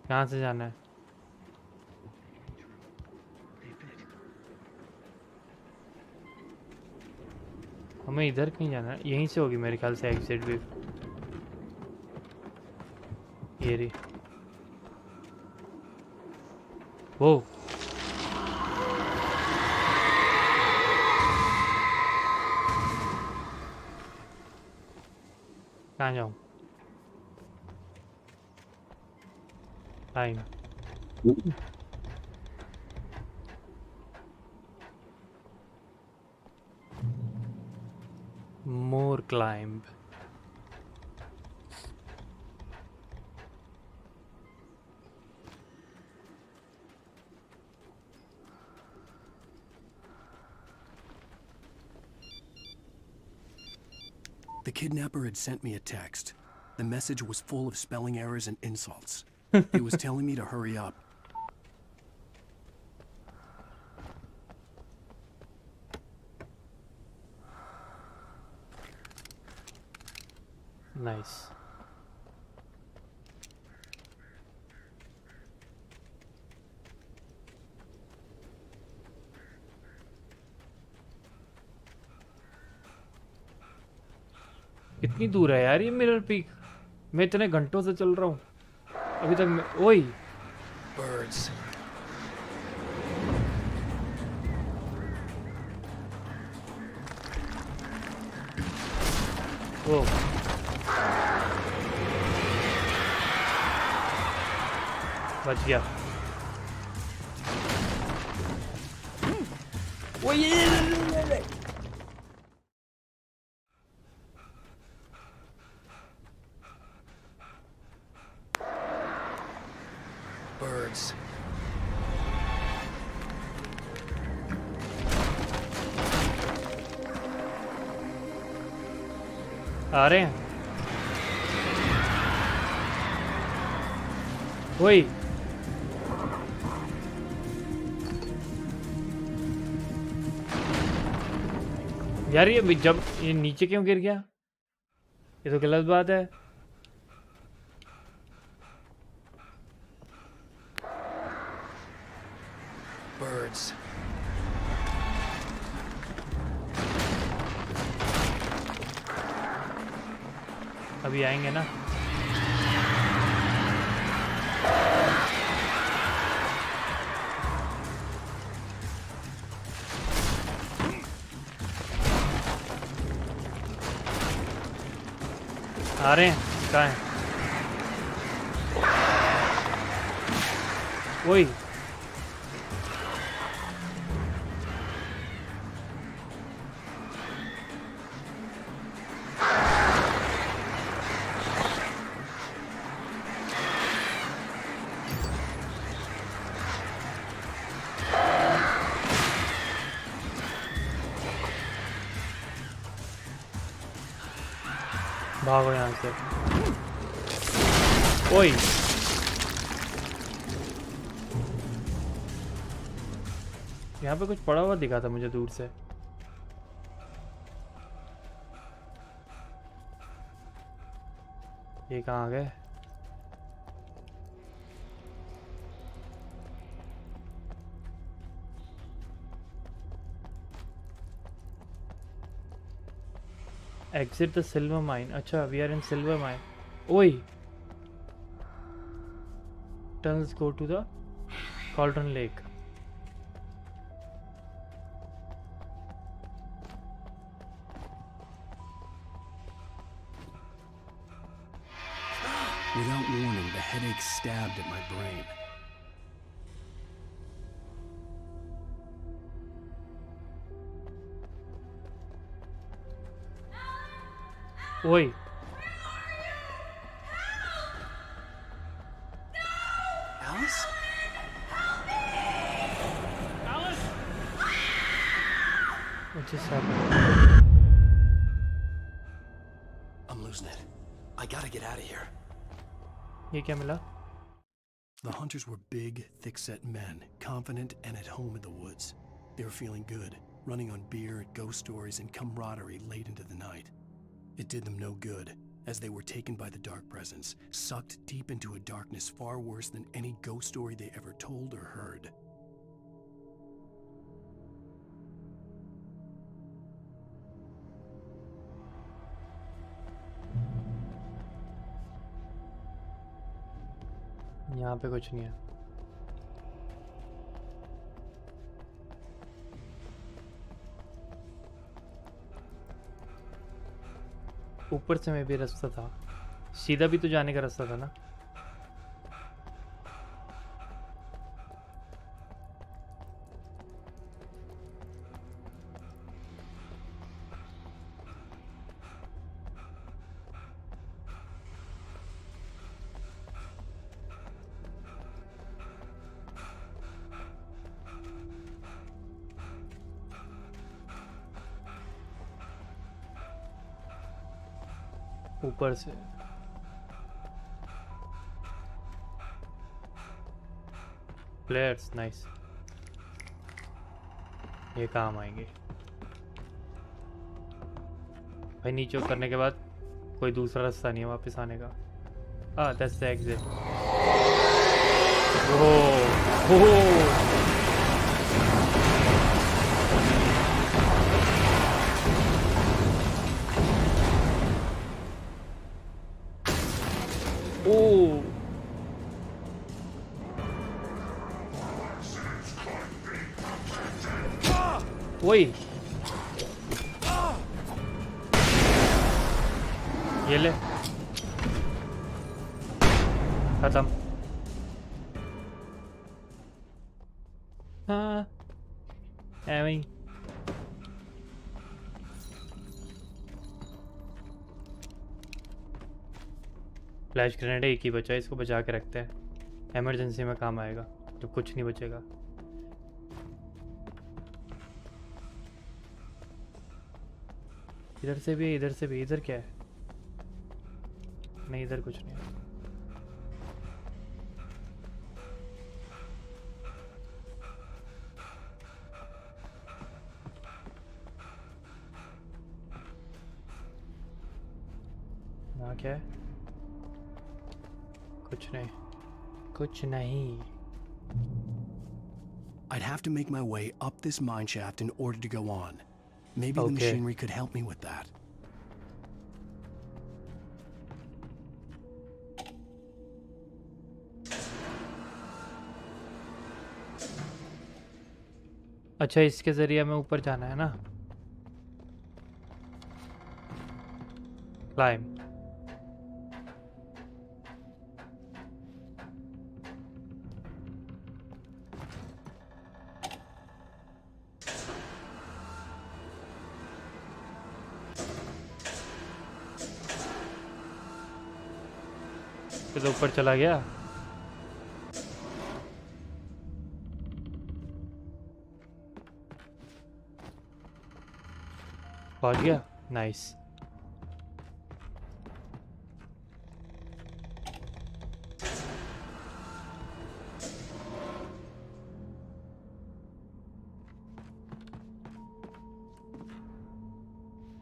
कहाँ से जाना है? हमें इधर कहीं जाना है, यहीं से होगी मेरे ख्याल से एग्जिट भी। ये रही वो। कहाँ जाऊँ? Time. More climb. The kidnapper had sent me a text. The message was full of spelling errors and insults. It was telling me to hurry up. Nice. कितनी दूर है यार ये मिरर पीक? मैं इतने घंटों से चल रहा हूँ अभी तक मैं... ओए Birds. ओ बच गया। ओ ये Birds. आ रहे हैं। ओए यार ये जब ये नीचे क्यों गिर गया? ये तो गलत बात है। Birds. अभी आएंगे ना? आ रहे हैं। कहाँ हैं? वही भागो यहाँ से। ओए यहाँ पे कुछ पड़ा हुआ दिखा था मुझे दूर से। ये कहाँ गए? Exit the silver mine. अच्छा, we are in silver mine. Oi! Tunnels go to the Cauldron Lake. Without warning, the headache stabbed at my brain. Oi! Alice? Alice? What just happened? I'm losing it. I gotta get out of here. ये क्या मिला? The hunters were big, thick-set men, confident and at home in the woods. They were feeling good, running on beer, ghost stories, and camaraderie late into the night. It did them no good, as they were taken by the dark presence, sucked deep into a darkness far worse than any ghost story they ever told or heard. यहाँ पे कुछ नहीं है। ऊपर से में भी रास्ता था, सीधा भी तो जाने का रास्ता था ना। ऊपर से प्लेयर्स, नाइस, ये काम आएंगे भाई। नीचे उतरने के बाद कोई दूसरा रास्ता नहीं है वापस आने का। That's the exit. वही ये ले, खत्म। हाँ ऐਵੇਂ ही। फ्लैश ग्रेनेड एक ही बचा है, इसको बचा के रखते हैं, इमरजेंसी में काम आएगा जब कुछ नहीं बचेगा। इधर से भी, इधर से भी। इधर क्या है? नहीं, इधर कुछ नहीं है। यहाँ क्या है? कुछ नहीं, कुछ नहीं। I'd have to make my way up this mine shaft in order to go on. Maybe the machinery could help me with that. अच्छा, इसके जरिए हमें ऊपर जाना है ना। क्लाइम। तो ऊपर चला गया। पहुंच गया, नाइस।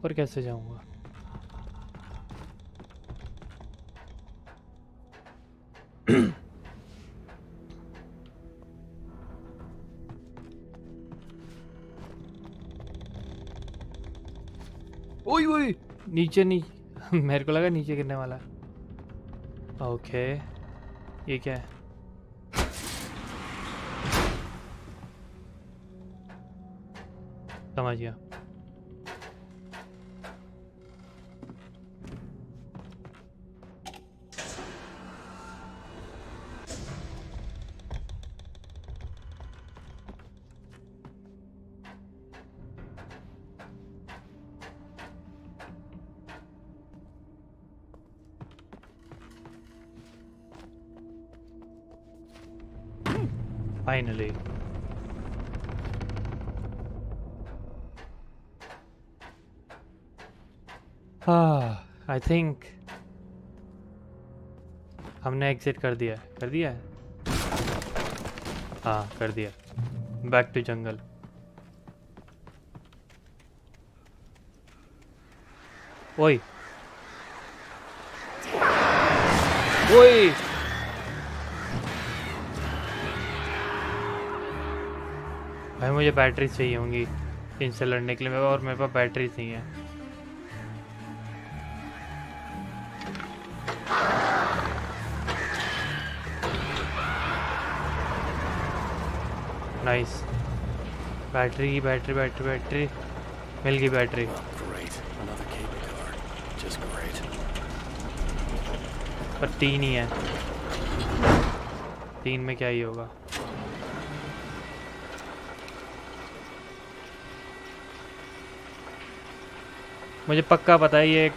और कैसे जाऊंगा? ओए ओए, नीचे नहीं। मेरे को लगा नीचे गिरने वाला है। ओके, ये क्या है? समझ गया। Finally. I think हमने एग्जिट कर दिया है। कर दिया है? हाँ, कर दिया। बैक टू जंगल। ओए ओए, भाई मुझे बैटरी चाहिए होंगी इनसे लड़ने के लिए, और मेरे पास बैटरी नहीं है। Nice, battery battery battery battery मिल गई। Battery just great. पर 3 ही है, 3 में क्या ही होगा। मुझे पक्का पता है ये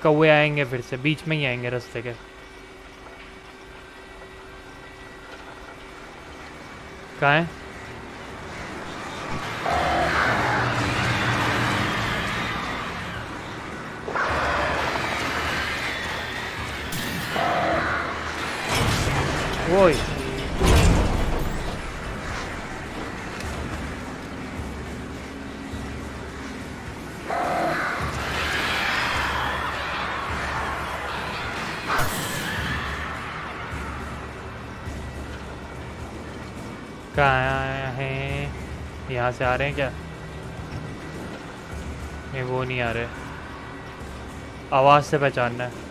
कौवे आएंगे, फिर से बीच में ही आएंगे रास्ते के। कहाँ है? ओए कहाँ हैं? यहाँ से आ रहे हैं क्या? नहीं वो नहीं आ रहे, आवाज़ से पहचानना है।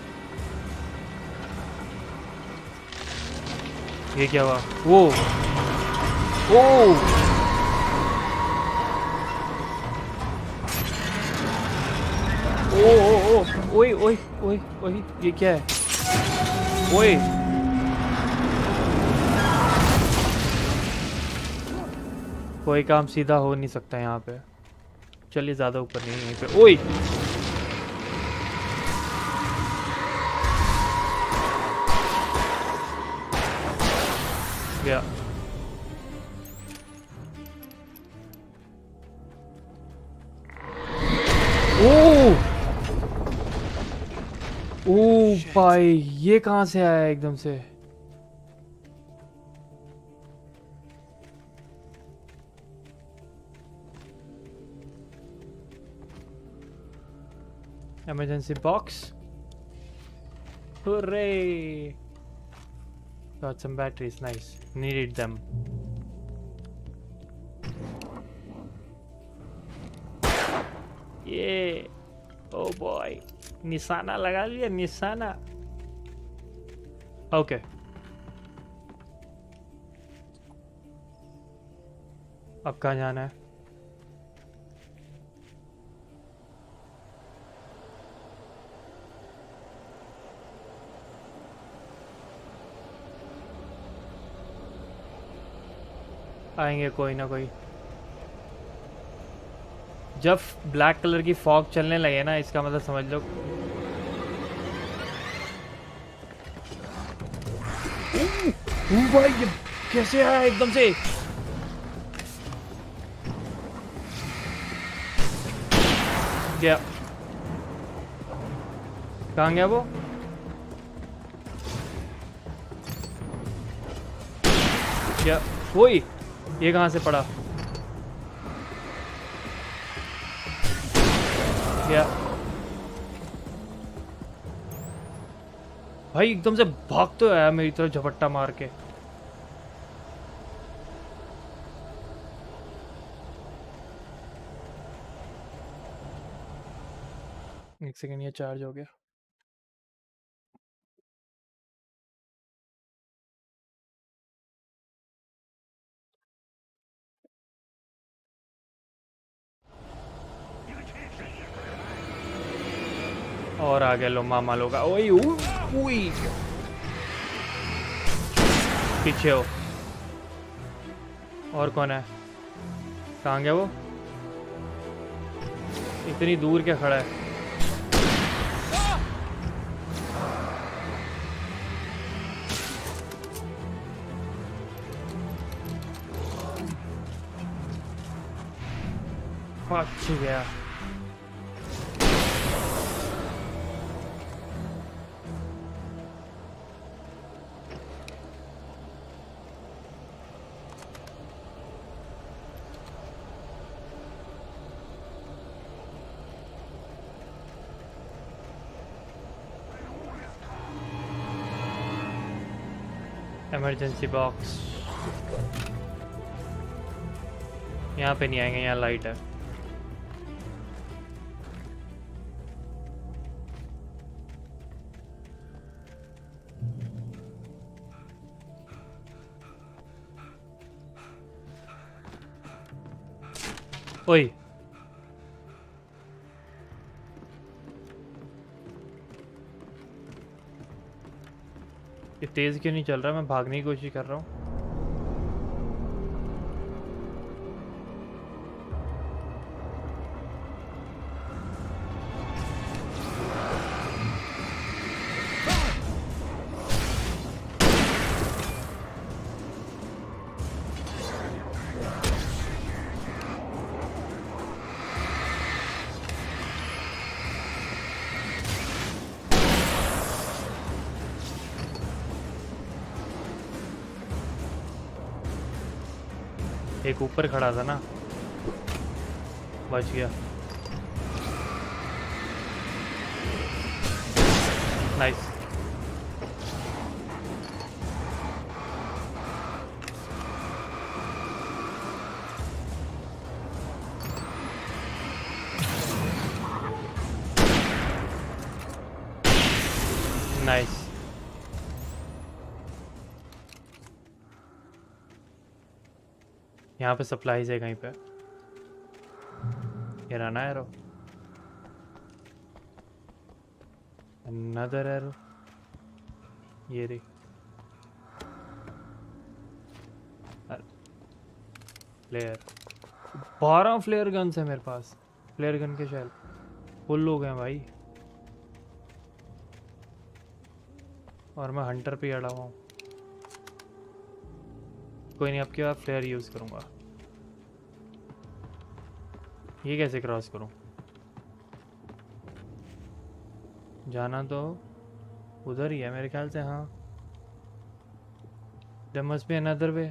ये क्या हुआ? वो ओ ओ ओए ओए ओए ओए, ये क्या है? ओए कोई काम सीधा हो नहीं सकता यहाँ पे। चलिए ज़्यादा ऊपर नहीं, यहीं पे। ओए गया। ओ भाई, ये कहाँ से आया एकदम से? Emergency box. Hooray! Got some batteries, nice. Needed them. Yeah! Oh boy! निशाना लगा लिया, निशाना. Okay. अब कहाँ जाना है? आएंगे कोई ना कोई। जब ब्लैक कलर की फॉग चलने लगे ना, इसका मतलब समझ लो। भाई ये कैसे आया एकदम से? गया। कहाँ गया वो? क्या? वही ये कहाँ से पड़ा? क्या भाई एकदम से भाग तो आया मेरी तरफ झपट्टा मार के। एक सेकंड, ये चार्ज हो गया। और आगे लो मामा लोग। ओए ओए पीछे हो। और कौन है? कहाँ गया वो? इतनी दूर क्या खड़ा है? अच्छी गया। इमरजेंसी बॉक्स यहाँ पे नहीं आएंगे, यहाँ लाइट है। ओए ये तेज क्यों नहीं चल रहा? मैं भागने की कोशिश कर रहा हूँ। एक ऊपर खड़ा था ना, बच गया। नाइस। नाइस। यहाँ पे सप्लाईज है कहीं पे। ये रहा एरो, अनदर एरो, ये रही। फ्लेयर, 12 फ्लेयर गन्स है मेरे पास। फ्लेयर गन के शेल फुल हो गए भाई, और मैं हंटर पे अड़ा हुआ हूँ। कोई नहीं, अब की बार फ्लेयर यूज़ करूँगा। ये कैसे क्रॉस करूँ? जाना तो उधर ही है मेरे ख्याल से। हाँ, there must be another way.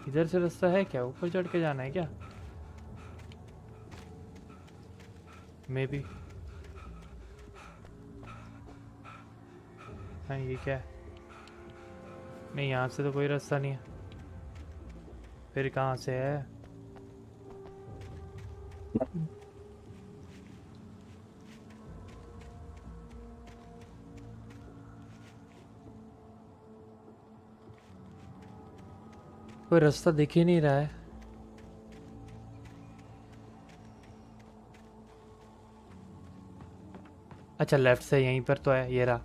इधर से रास्ता है क्या? ऊपर चढ़ के जाना है क्या? May be. हाँ, ये क्या है? नहीं, यहाँ से तो कोई रास्ता नहीं है। फिर कहाँ से है? कोई रास्ता दिख ही नहीं रहा है। अच्छा, लेफ्ट से यहीं पर तो है, ये रहा।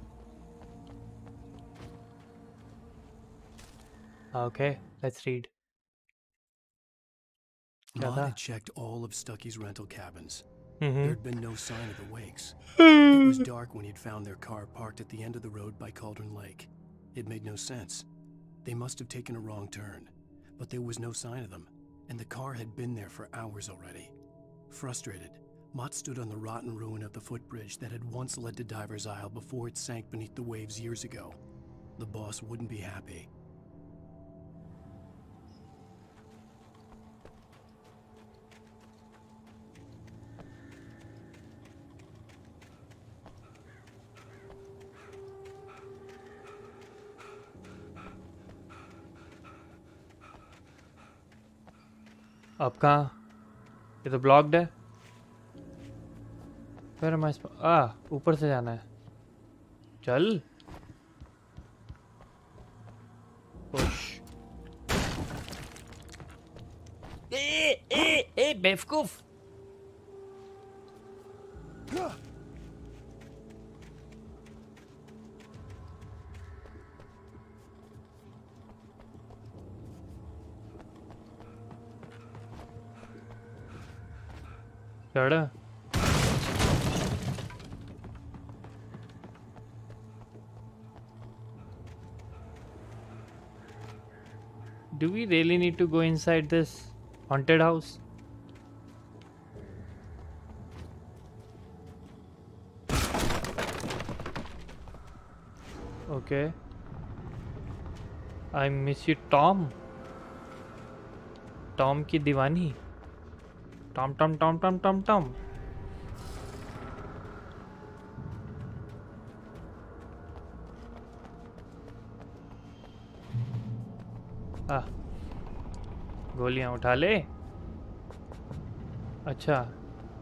Okay, let's read. Maud had checked all of Stucky's rental cabins. Mm-hmm. There had been no sign of the Wakes. It was dark when he'd found their car parked at the end of the road by Cauldron Lake. It made no sense. They must have taken a wrong turn, but there was no sign of them, and the car had been there for hours already. Frustrated, Mott stood on the rotten ruin of the footbridge that had once led to Diver's Isle before it sank beneath the waves years ago. The boss wouldn't be happy. अब कहाँ? ये तो blocked है। फिर हमारे ऊपर से जाना है। चल पुश। ए बेवकूफ। चढ़। Do we really need to go inside this haunted house? Okay. I miss you, Tom. Tom की दीवानी। Tom, Tom, Tom, Tom, Tom, Tom. गोलियां उठा ले। अच्छा,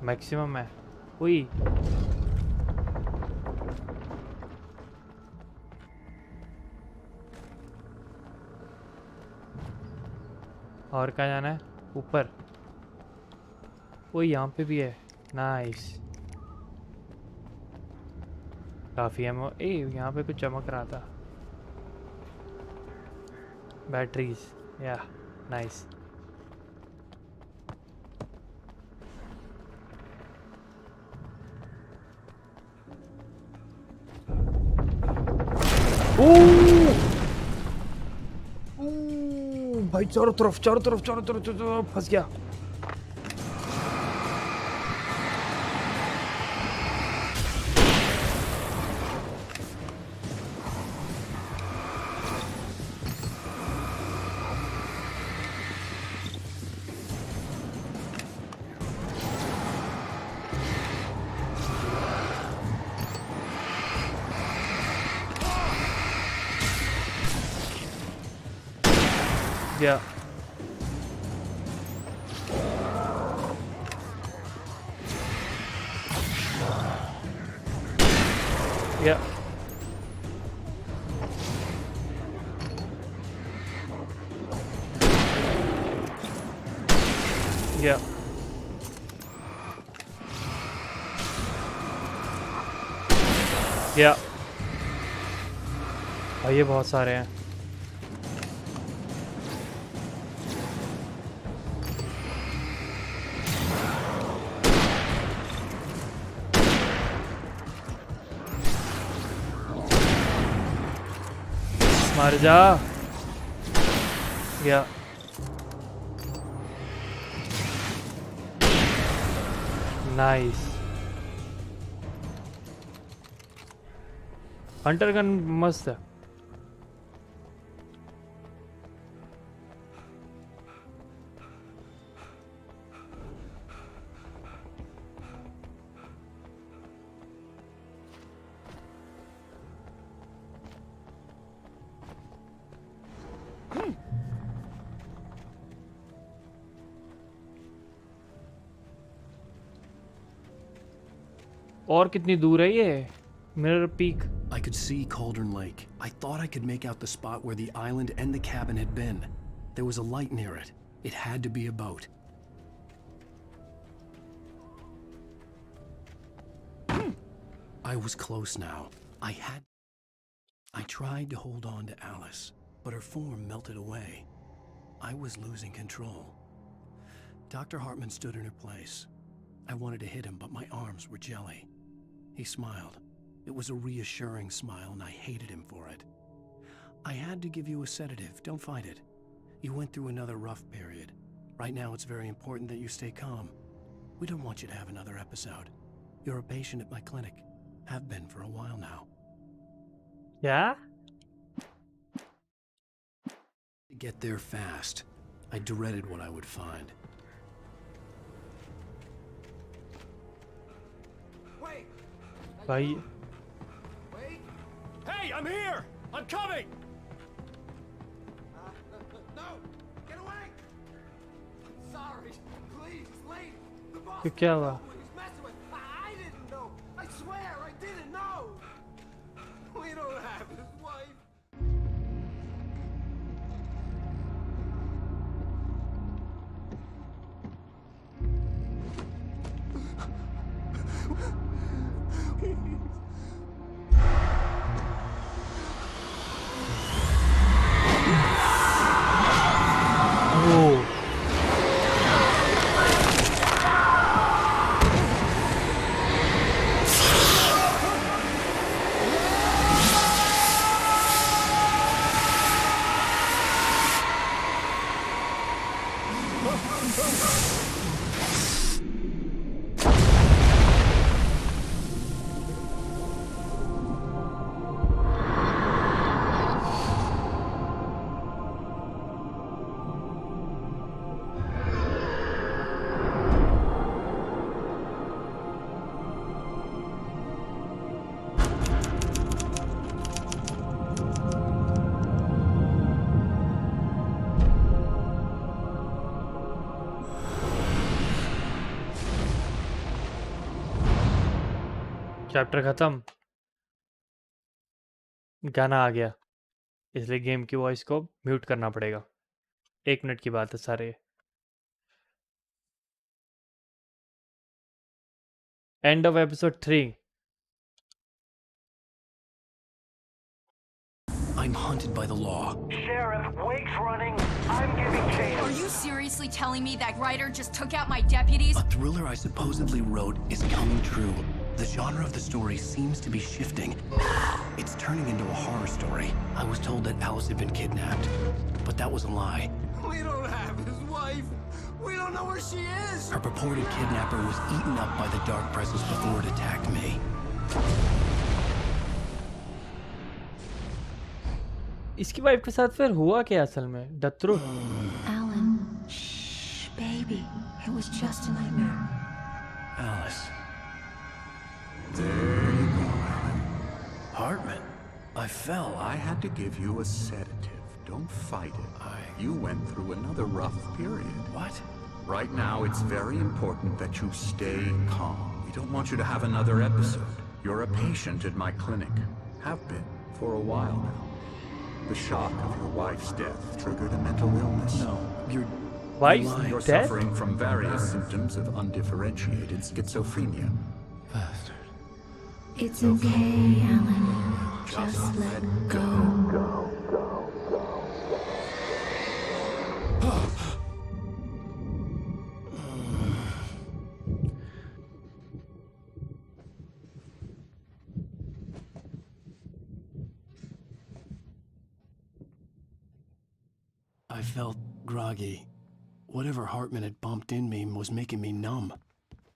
मैक्सिमम है। हुई। और कहाँ जाना है? ऊपर वो यहाँ पे भी है। नाइस, काफी एमो। ए यहाँ पे कुछ चमक रहा था। बैटरीज, या नाइस। भाई चारों तरफ चारों तरफ चारों तरफ चारों तरफ फंस गया। Yeah. Yeah. Yeah. Yeah. और ये बहुत सारे हैं। मर जा। या नाइस। हंटर गन मस्त है। और कितनी दूर है ये mirror peak? I could see Cauldron Lake. I thought I could make out the spot where the island and the cabin had been. There was a light near it. It had to be a boat. I was close now. I tried to hold on to Alice, but her form melted away. I was losing control. Dr. Hartman stood in her place. I wanted to hit him, but my arms were jelly. He smiled. It was a reassuring smile, and I hated him for it. I had to give you a sedative. Don't fight it. You went through another rough period. Right now, it's very important that you stay calm. We don't want you to have another episode. You're a patient at my clinic. Have been for a while now. Yeah? To get there fast. I dreaded what I would find. भाई Hey, I'm here! I'm coming! No! Get away! I'm sorry. Please, lady. The boss ये क्या हुआ? who he's messing with. I didn't know. I swear I didn't know. We don't have his wife. Chapter खत्म। गाना आ गया, इसलिए game की voice को mute करना पड़ेगा। 1 मिनट की बात है सारे। End of episode 3. I'm hunted by the law. Sheriff, Wake's running. I'm giving chase. Are you seriously telling me that writer just took out my deputies? A thriller I supposedly wrote is coming true. The genre of the story seems to be shifting. It's turning into a horror story. I was told that Alice had been kidnapped, but that was a lie. We don't have his wife. We don't know where she is. Her purported kidnapper was eaten up by the dark presence before it attacked me. इसकी wife के साथ फिर हुआ क्या असल में? The truth. Alan, shh, baby. It was just a nightmare. Alice. There you go, Alan. Hartman, I fell. I had to give you a sedative. Don't fight it. You went through another rough period. What? Right now, it's very important that you stay calm. We don't want you to have another episode. You're a patient at my clinic. Have been for a while now. The shock of your wife's death triggered a mental illness. No, you're You're suffering from various symptoms of undifferentiated schizophrenia. Bastard. It's okay, Alan. Just let go. I felt groggy. Whatever Hartman had pumped in me was making me numb.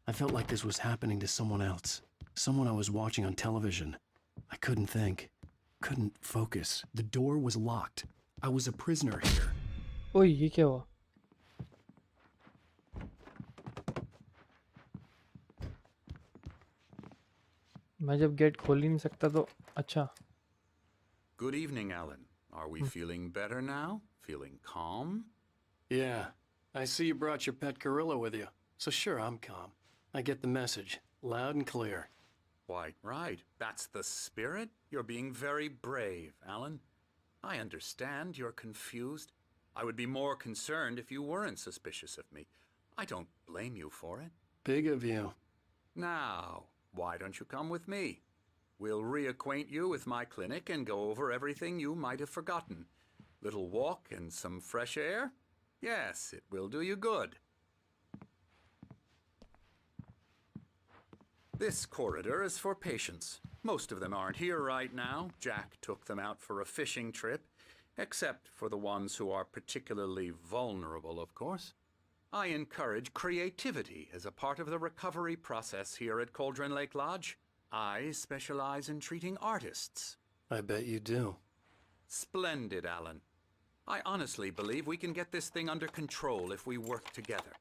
I felt like this was happening to someone else. Someone I was watching on television. I couldn't think. Couldn't focus. The door was locked. I was a prisoner here. ओए ये क्या हुआ? मैं जब gate खोल ही नहीं सकता तो अच्छा. Good evening, Alan. Are we feeling better now? Feeling calm? Yeah. I see you brought your pet gorilla with you. So sure, I'm calm. I get the message. Loud and clear. Quite right. That's the spirit. You're being very brave, Alan. I understand you're confused. I would be more concerned if you weren't suspicious of me. I don't blame you for it. Big of you. Now, why don't you come with me? We'll reacquaint you with my clinic and go over everything you might have forgotten. Little walk and some fresh air? Yes, it will do you good. This corridor is for patients. Most of them aren't here right now. Jack took them out for a fishing trip, except for the ones who are particularly vulnerable, of course. I encourage creativity as a part of the recovery process here at Cauldron Lake Lodge. I specialize in treating artists. I bet you do. Splendid, Alan. I honestly believe we can get this thing under control if we work together.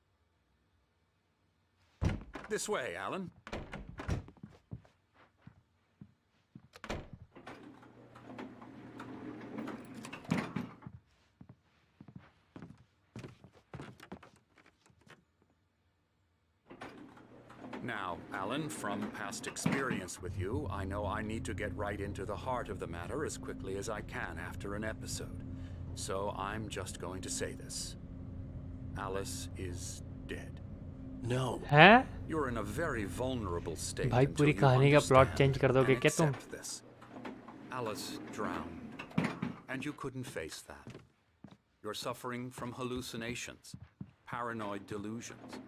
This way, Alan. Now, Alan, from past experience with you, I know I need to get right into the heart of the matter as quickly as I can after an episode. So I'm just going to say this. Alice is dead. No. हैं? You're in a very vulnerable state. भाई पूरी कहानी का plot change कर दोगे क्या तुम? Alice drowned, and you couldn't face that. You're suffering from hallucinations, paranoid delusions,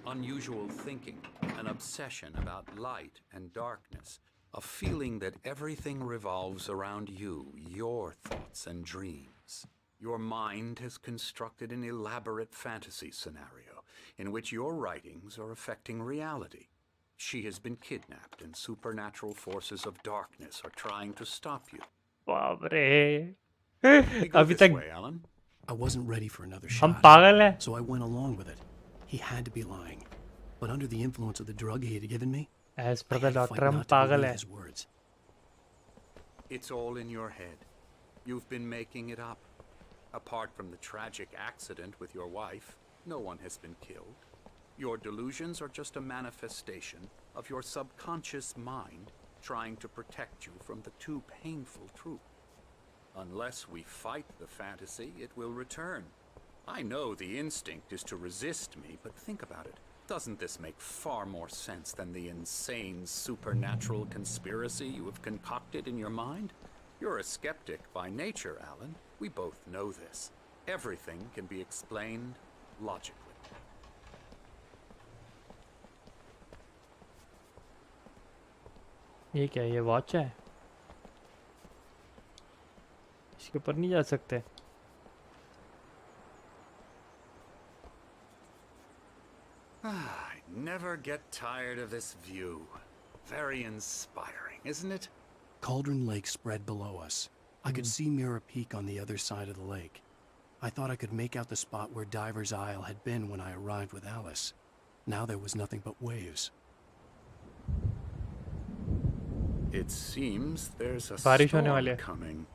unusual thinking, an obsession about light and darkness, a feeling that everything revolves around you, your thoughts and dreams. Your mind has constructed an elaborate fantasy scenario in which your writings are affecting reality. She has been kidnapped and supernatural forces of darkness are trying to stop you. बाप रे. अभी तक I wasn't ready for another हम shot. पागल हैं. So I went along with it. He had to be lying. But under the influence of the drug he had given me, as per the doctor, हम हम पागल हैं. his words. It's all in your head. You've been making it up. Apart from the tragic accident with your wife, no one has been killed. Your delusions are just a manifestation of your subconscious mind trying to protect you from the too painful truth. Unless we fight the fantasy, it will return. I know the instinct is to resist me, but think about it. Doesn't this make far more sense than the insane supernatural conspiracy you have concocted in your mind? You're a skeptic by nature, Alan. We both know this. Everything can be explained logically. ये क्या है? ये watch है? इसके ऊपर नहीं जा सकते? I never get tired of this view. Very inspiring, isn't it? Cauldron Lake spread below us. I could see Mirror Peak on the other side of the lake. I thought I could make out the spot where Diver's Isle had been when I arrived with Alice. Now there was nothing but waves. It seems there's a बारिश होने storm वाली है. coming.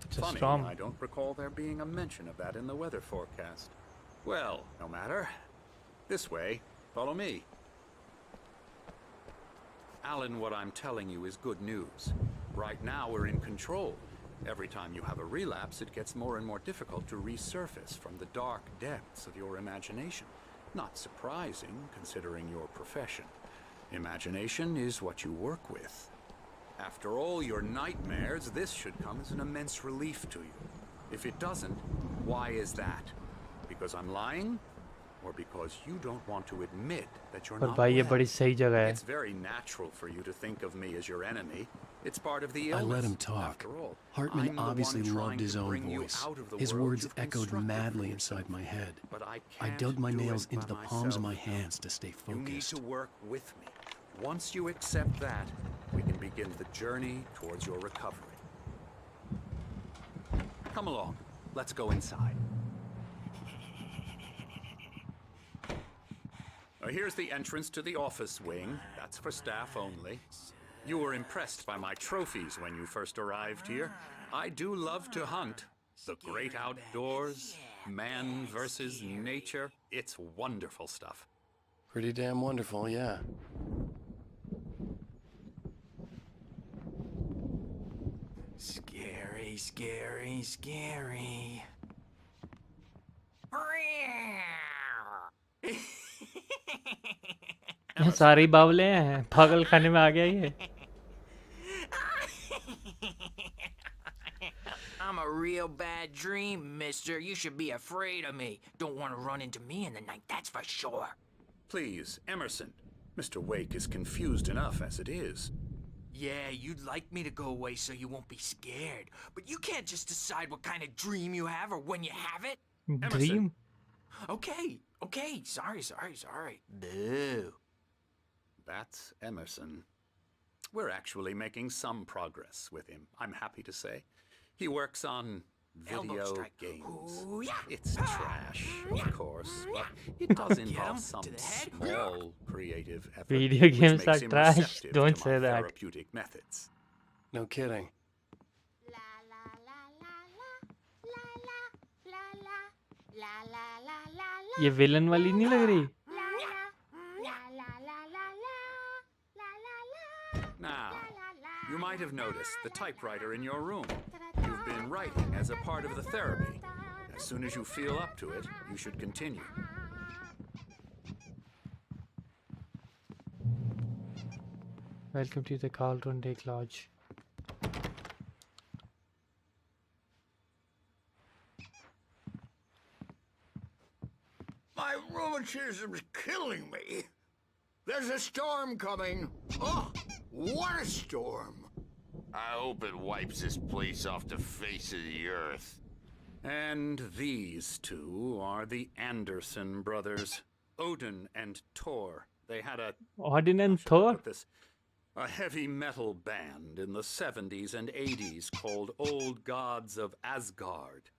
It's a Funny, storm. I don't recall there being a mention of that in the weather forecast. Well, no matter. This way. Follow me. Alan, what I'm telling you is good news. Right now we're in control. Every time you have a relapse, it gets more and more difficult to resurface from the dark depths of your imagination. Not surprising, considering your profession. Imagination is what you work with. After all your nightmares, this should come as an immense relief to you. If it doesn't, why is that? Because I'm lying? Or because you don't want to admit that you're पर not भाई ये well? बड़ी सही जगह है. It's very natural for you to think of me as your enemy. It's part of the illness. I let him talk. After all, Hartman I'm the obviously one loved trying his to own bring you voice. out of the His world words you've echoed constructed for madly yourself. inside my head. But I I can't dug my do nails it into the by palms of my myself. hands to stay You need focused. to work with me. Once you accept that, we can begin the journey towards your recovery. Come along. Let's go inside. Here's the entrance to the office wing. That's for staff only. You were impressed by my trophies when you first arrived here. I do love to hunt. The great outdoors, man versus nature. It's wonderful stuff. Pretty damn wonderful, yeah. Scary, scary, scary. ये सारे बावले हैं. पागल खाने में आ गया ये. I'm a real bad dream, mister. You should be afraid of me. Don't want to run into me in the night, that's for sure. Please, Emerson. Mr. Wake is confused enough as it is. Yeah, you'd like me to go away so you won't be scared. But you can't just decide what kind of dream you have or when you have it. Dream? Okay. Sorry. Boo. That's Emerson. We're actually making some progress with him, I'm happy to say. He works on video games. Ooh, yeah. It's trash, of course, but it does involve some small creative effort, Video games which makes are him trash. receptive Don't to say my that. therapeutic methods. No kidding. ये villain वाली नहीं लग रही. Now, you might have noticed the typewriter in your room. You've been writing as a part of the therapy. As soon as you feel up to it, you should continue. Welcome to the Cauldron Lake Lodge. My rheumatism's killing me. There's a storm coming. Oh, what a storm. I hope it wipes this place off the face of the earth. And these two are the Anderson brothers, Odin and Thor. They had a Odin and Thor? a heavy metal band in the 70s and 80s called Old Gods of Asgard.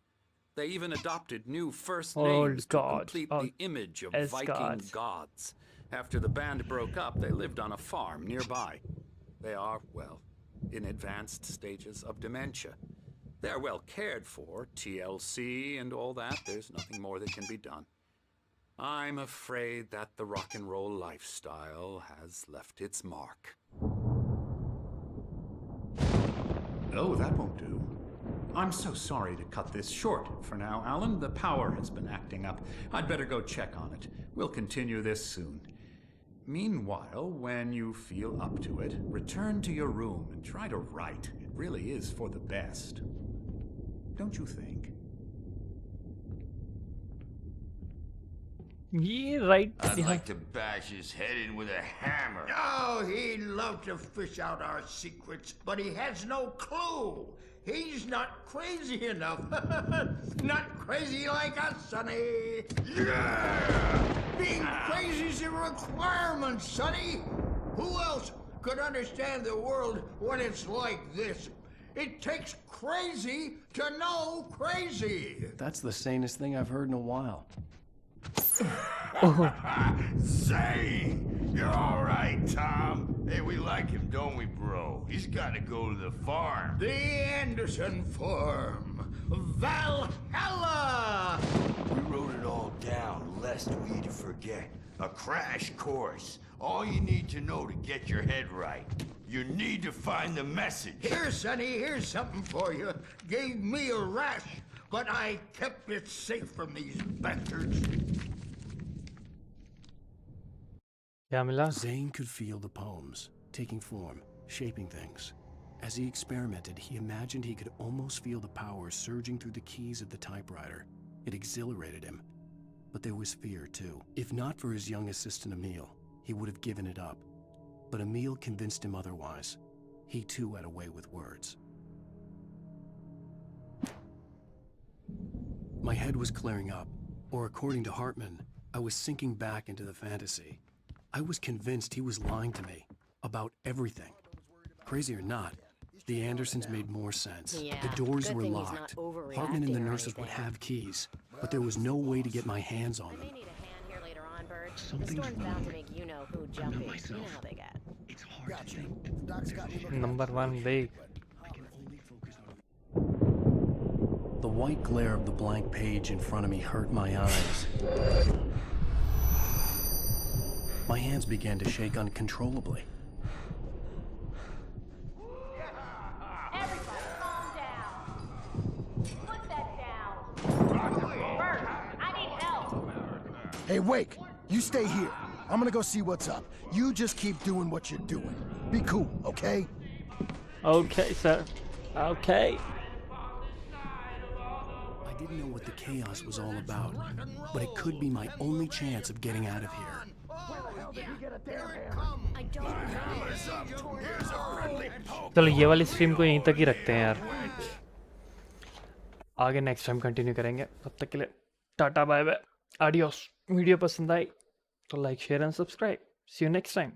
They even adopted new first names to complete the image of Viking gods. After the band broke up, they lived on a farm nearby. They are, well, in advanced stages of dementia. They're well cared for, TLC and all that. There's nothing more that can be done. I'm afraid that the rock and roll lifestyle has left its mark. Oh, that won't do. I'm so sorry to cut this short for now, Alan. The power has been acting up. I'd better go check on it. We'll continue this soon. Meanwhile, when you feel up to it, return to your room and try to write. It really is for the best. Don't you think? Yeah, right. I'd like to bash his head in with a hammer. Oh, he'd love to fish out our secrets, but he has no clue. He's not crazy enough. Not crazy like us, Sonny. Yeah! Being crazy's a requirement, Sonny. Who else could understand the world when it's like this? It takes crazy to know crazy. That's the sanest thing I've heard in a while. Say, you're all right, Tom. Hey, we like him, don't we, bro? He's got to go to the farm. The Anderson farm. Valhalla! We wrote it all down, lest we forget. A crash course. All you need to know to get your head right. You need to find the message. Here, Sonny, here's something for you. Gave me a rash, but I kept it safe from these bastards. Zane could feel the poems, taking form, shaping things. As he experimented, he imagined he could almost feel the power surging through the keys of the typewriter. It exhilarated him. But there was fear, too. If not for his young assistant Emil, he would have given it up. But Emil convinced him otherwise. He, too, had a way with words. My head was clearing up, or according to Hartman, I was sinking back into the fantasy. I was convinced he was lying to me about everything. Crazy or not, the Andersons made more sense. Yeah, the doors good were thing he's locked. not overreacting Hartman and the or nurses would anything. have keys, but there was no way to get my hands on them. May need a hand here later on, Bird. The Something's storm's bound wrong. to make you know who jumpy. You know how they get. It's hard to think. Number 1 big. The white glare of the blank page in front of me hurt my eyes. My hands began to shake uncontrollably. Everybody, calm down. Put that down. Bird, I need help. Hey, Wake, you stay here. I'm gonna go see what's up. You just keep doing what you're doing. Be cool, okay? Okay, sir. Okay. I didn't know what the chaos was all about, but it could be my only chance of getting out of here. चलो ये वाली stream को यहीं तक ही रखते हैं यार. आगे नेक्स्ट टाइम कंटिन्यू करेंगे. तब तक के लिए टाटा बाय बाय. आडियोस. वीडियो पसंद आई तो like share and subscribe. See you next time.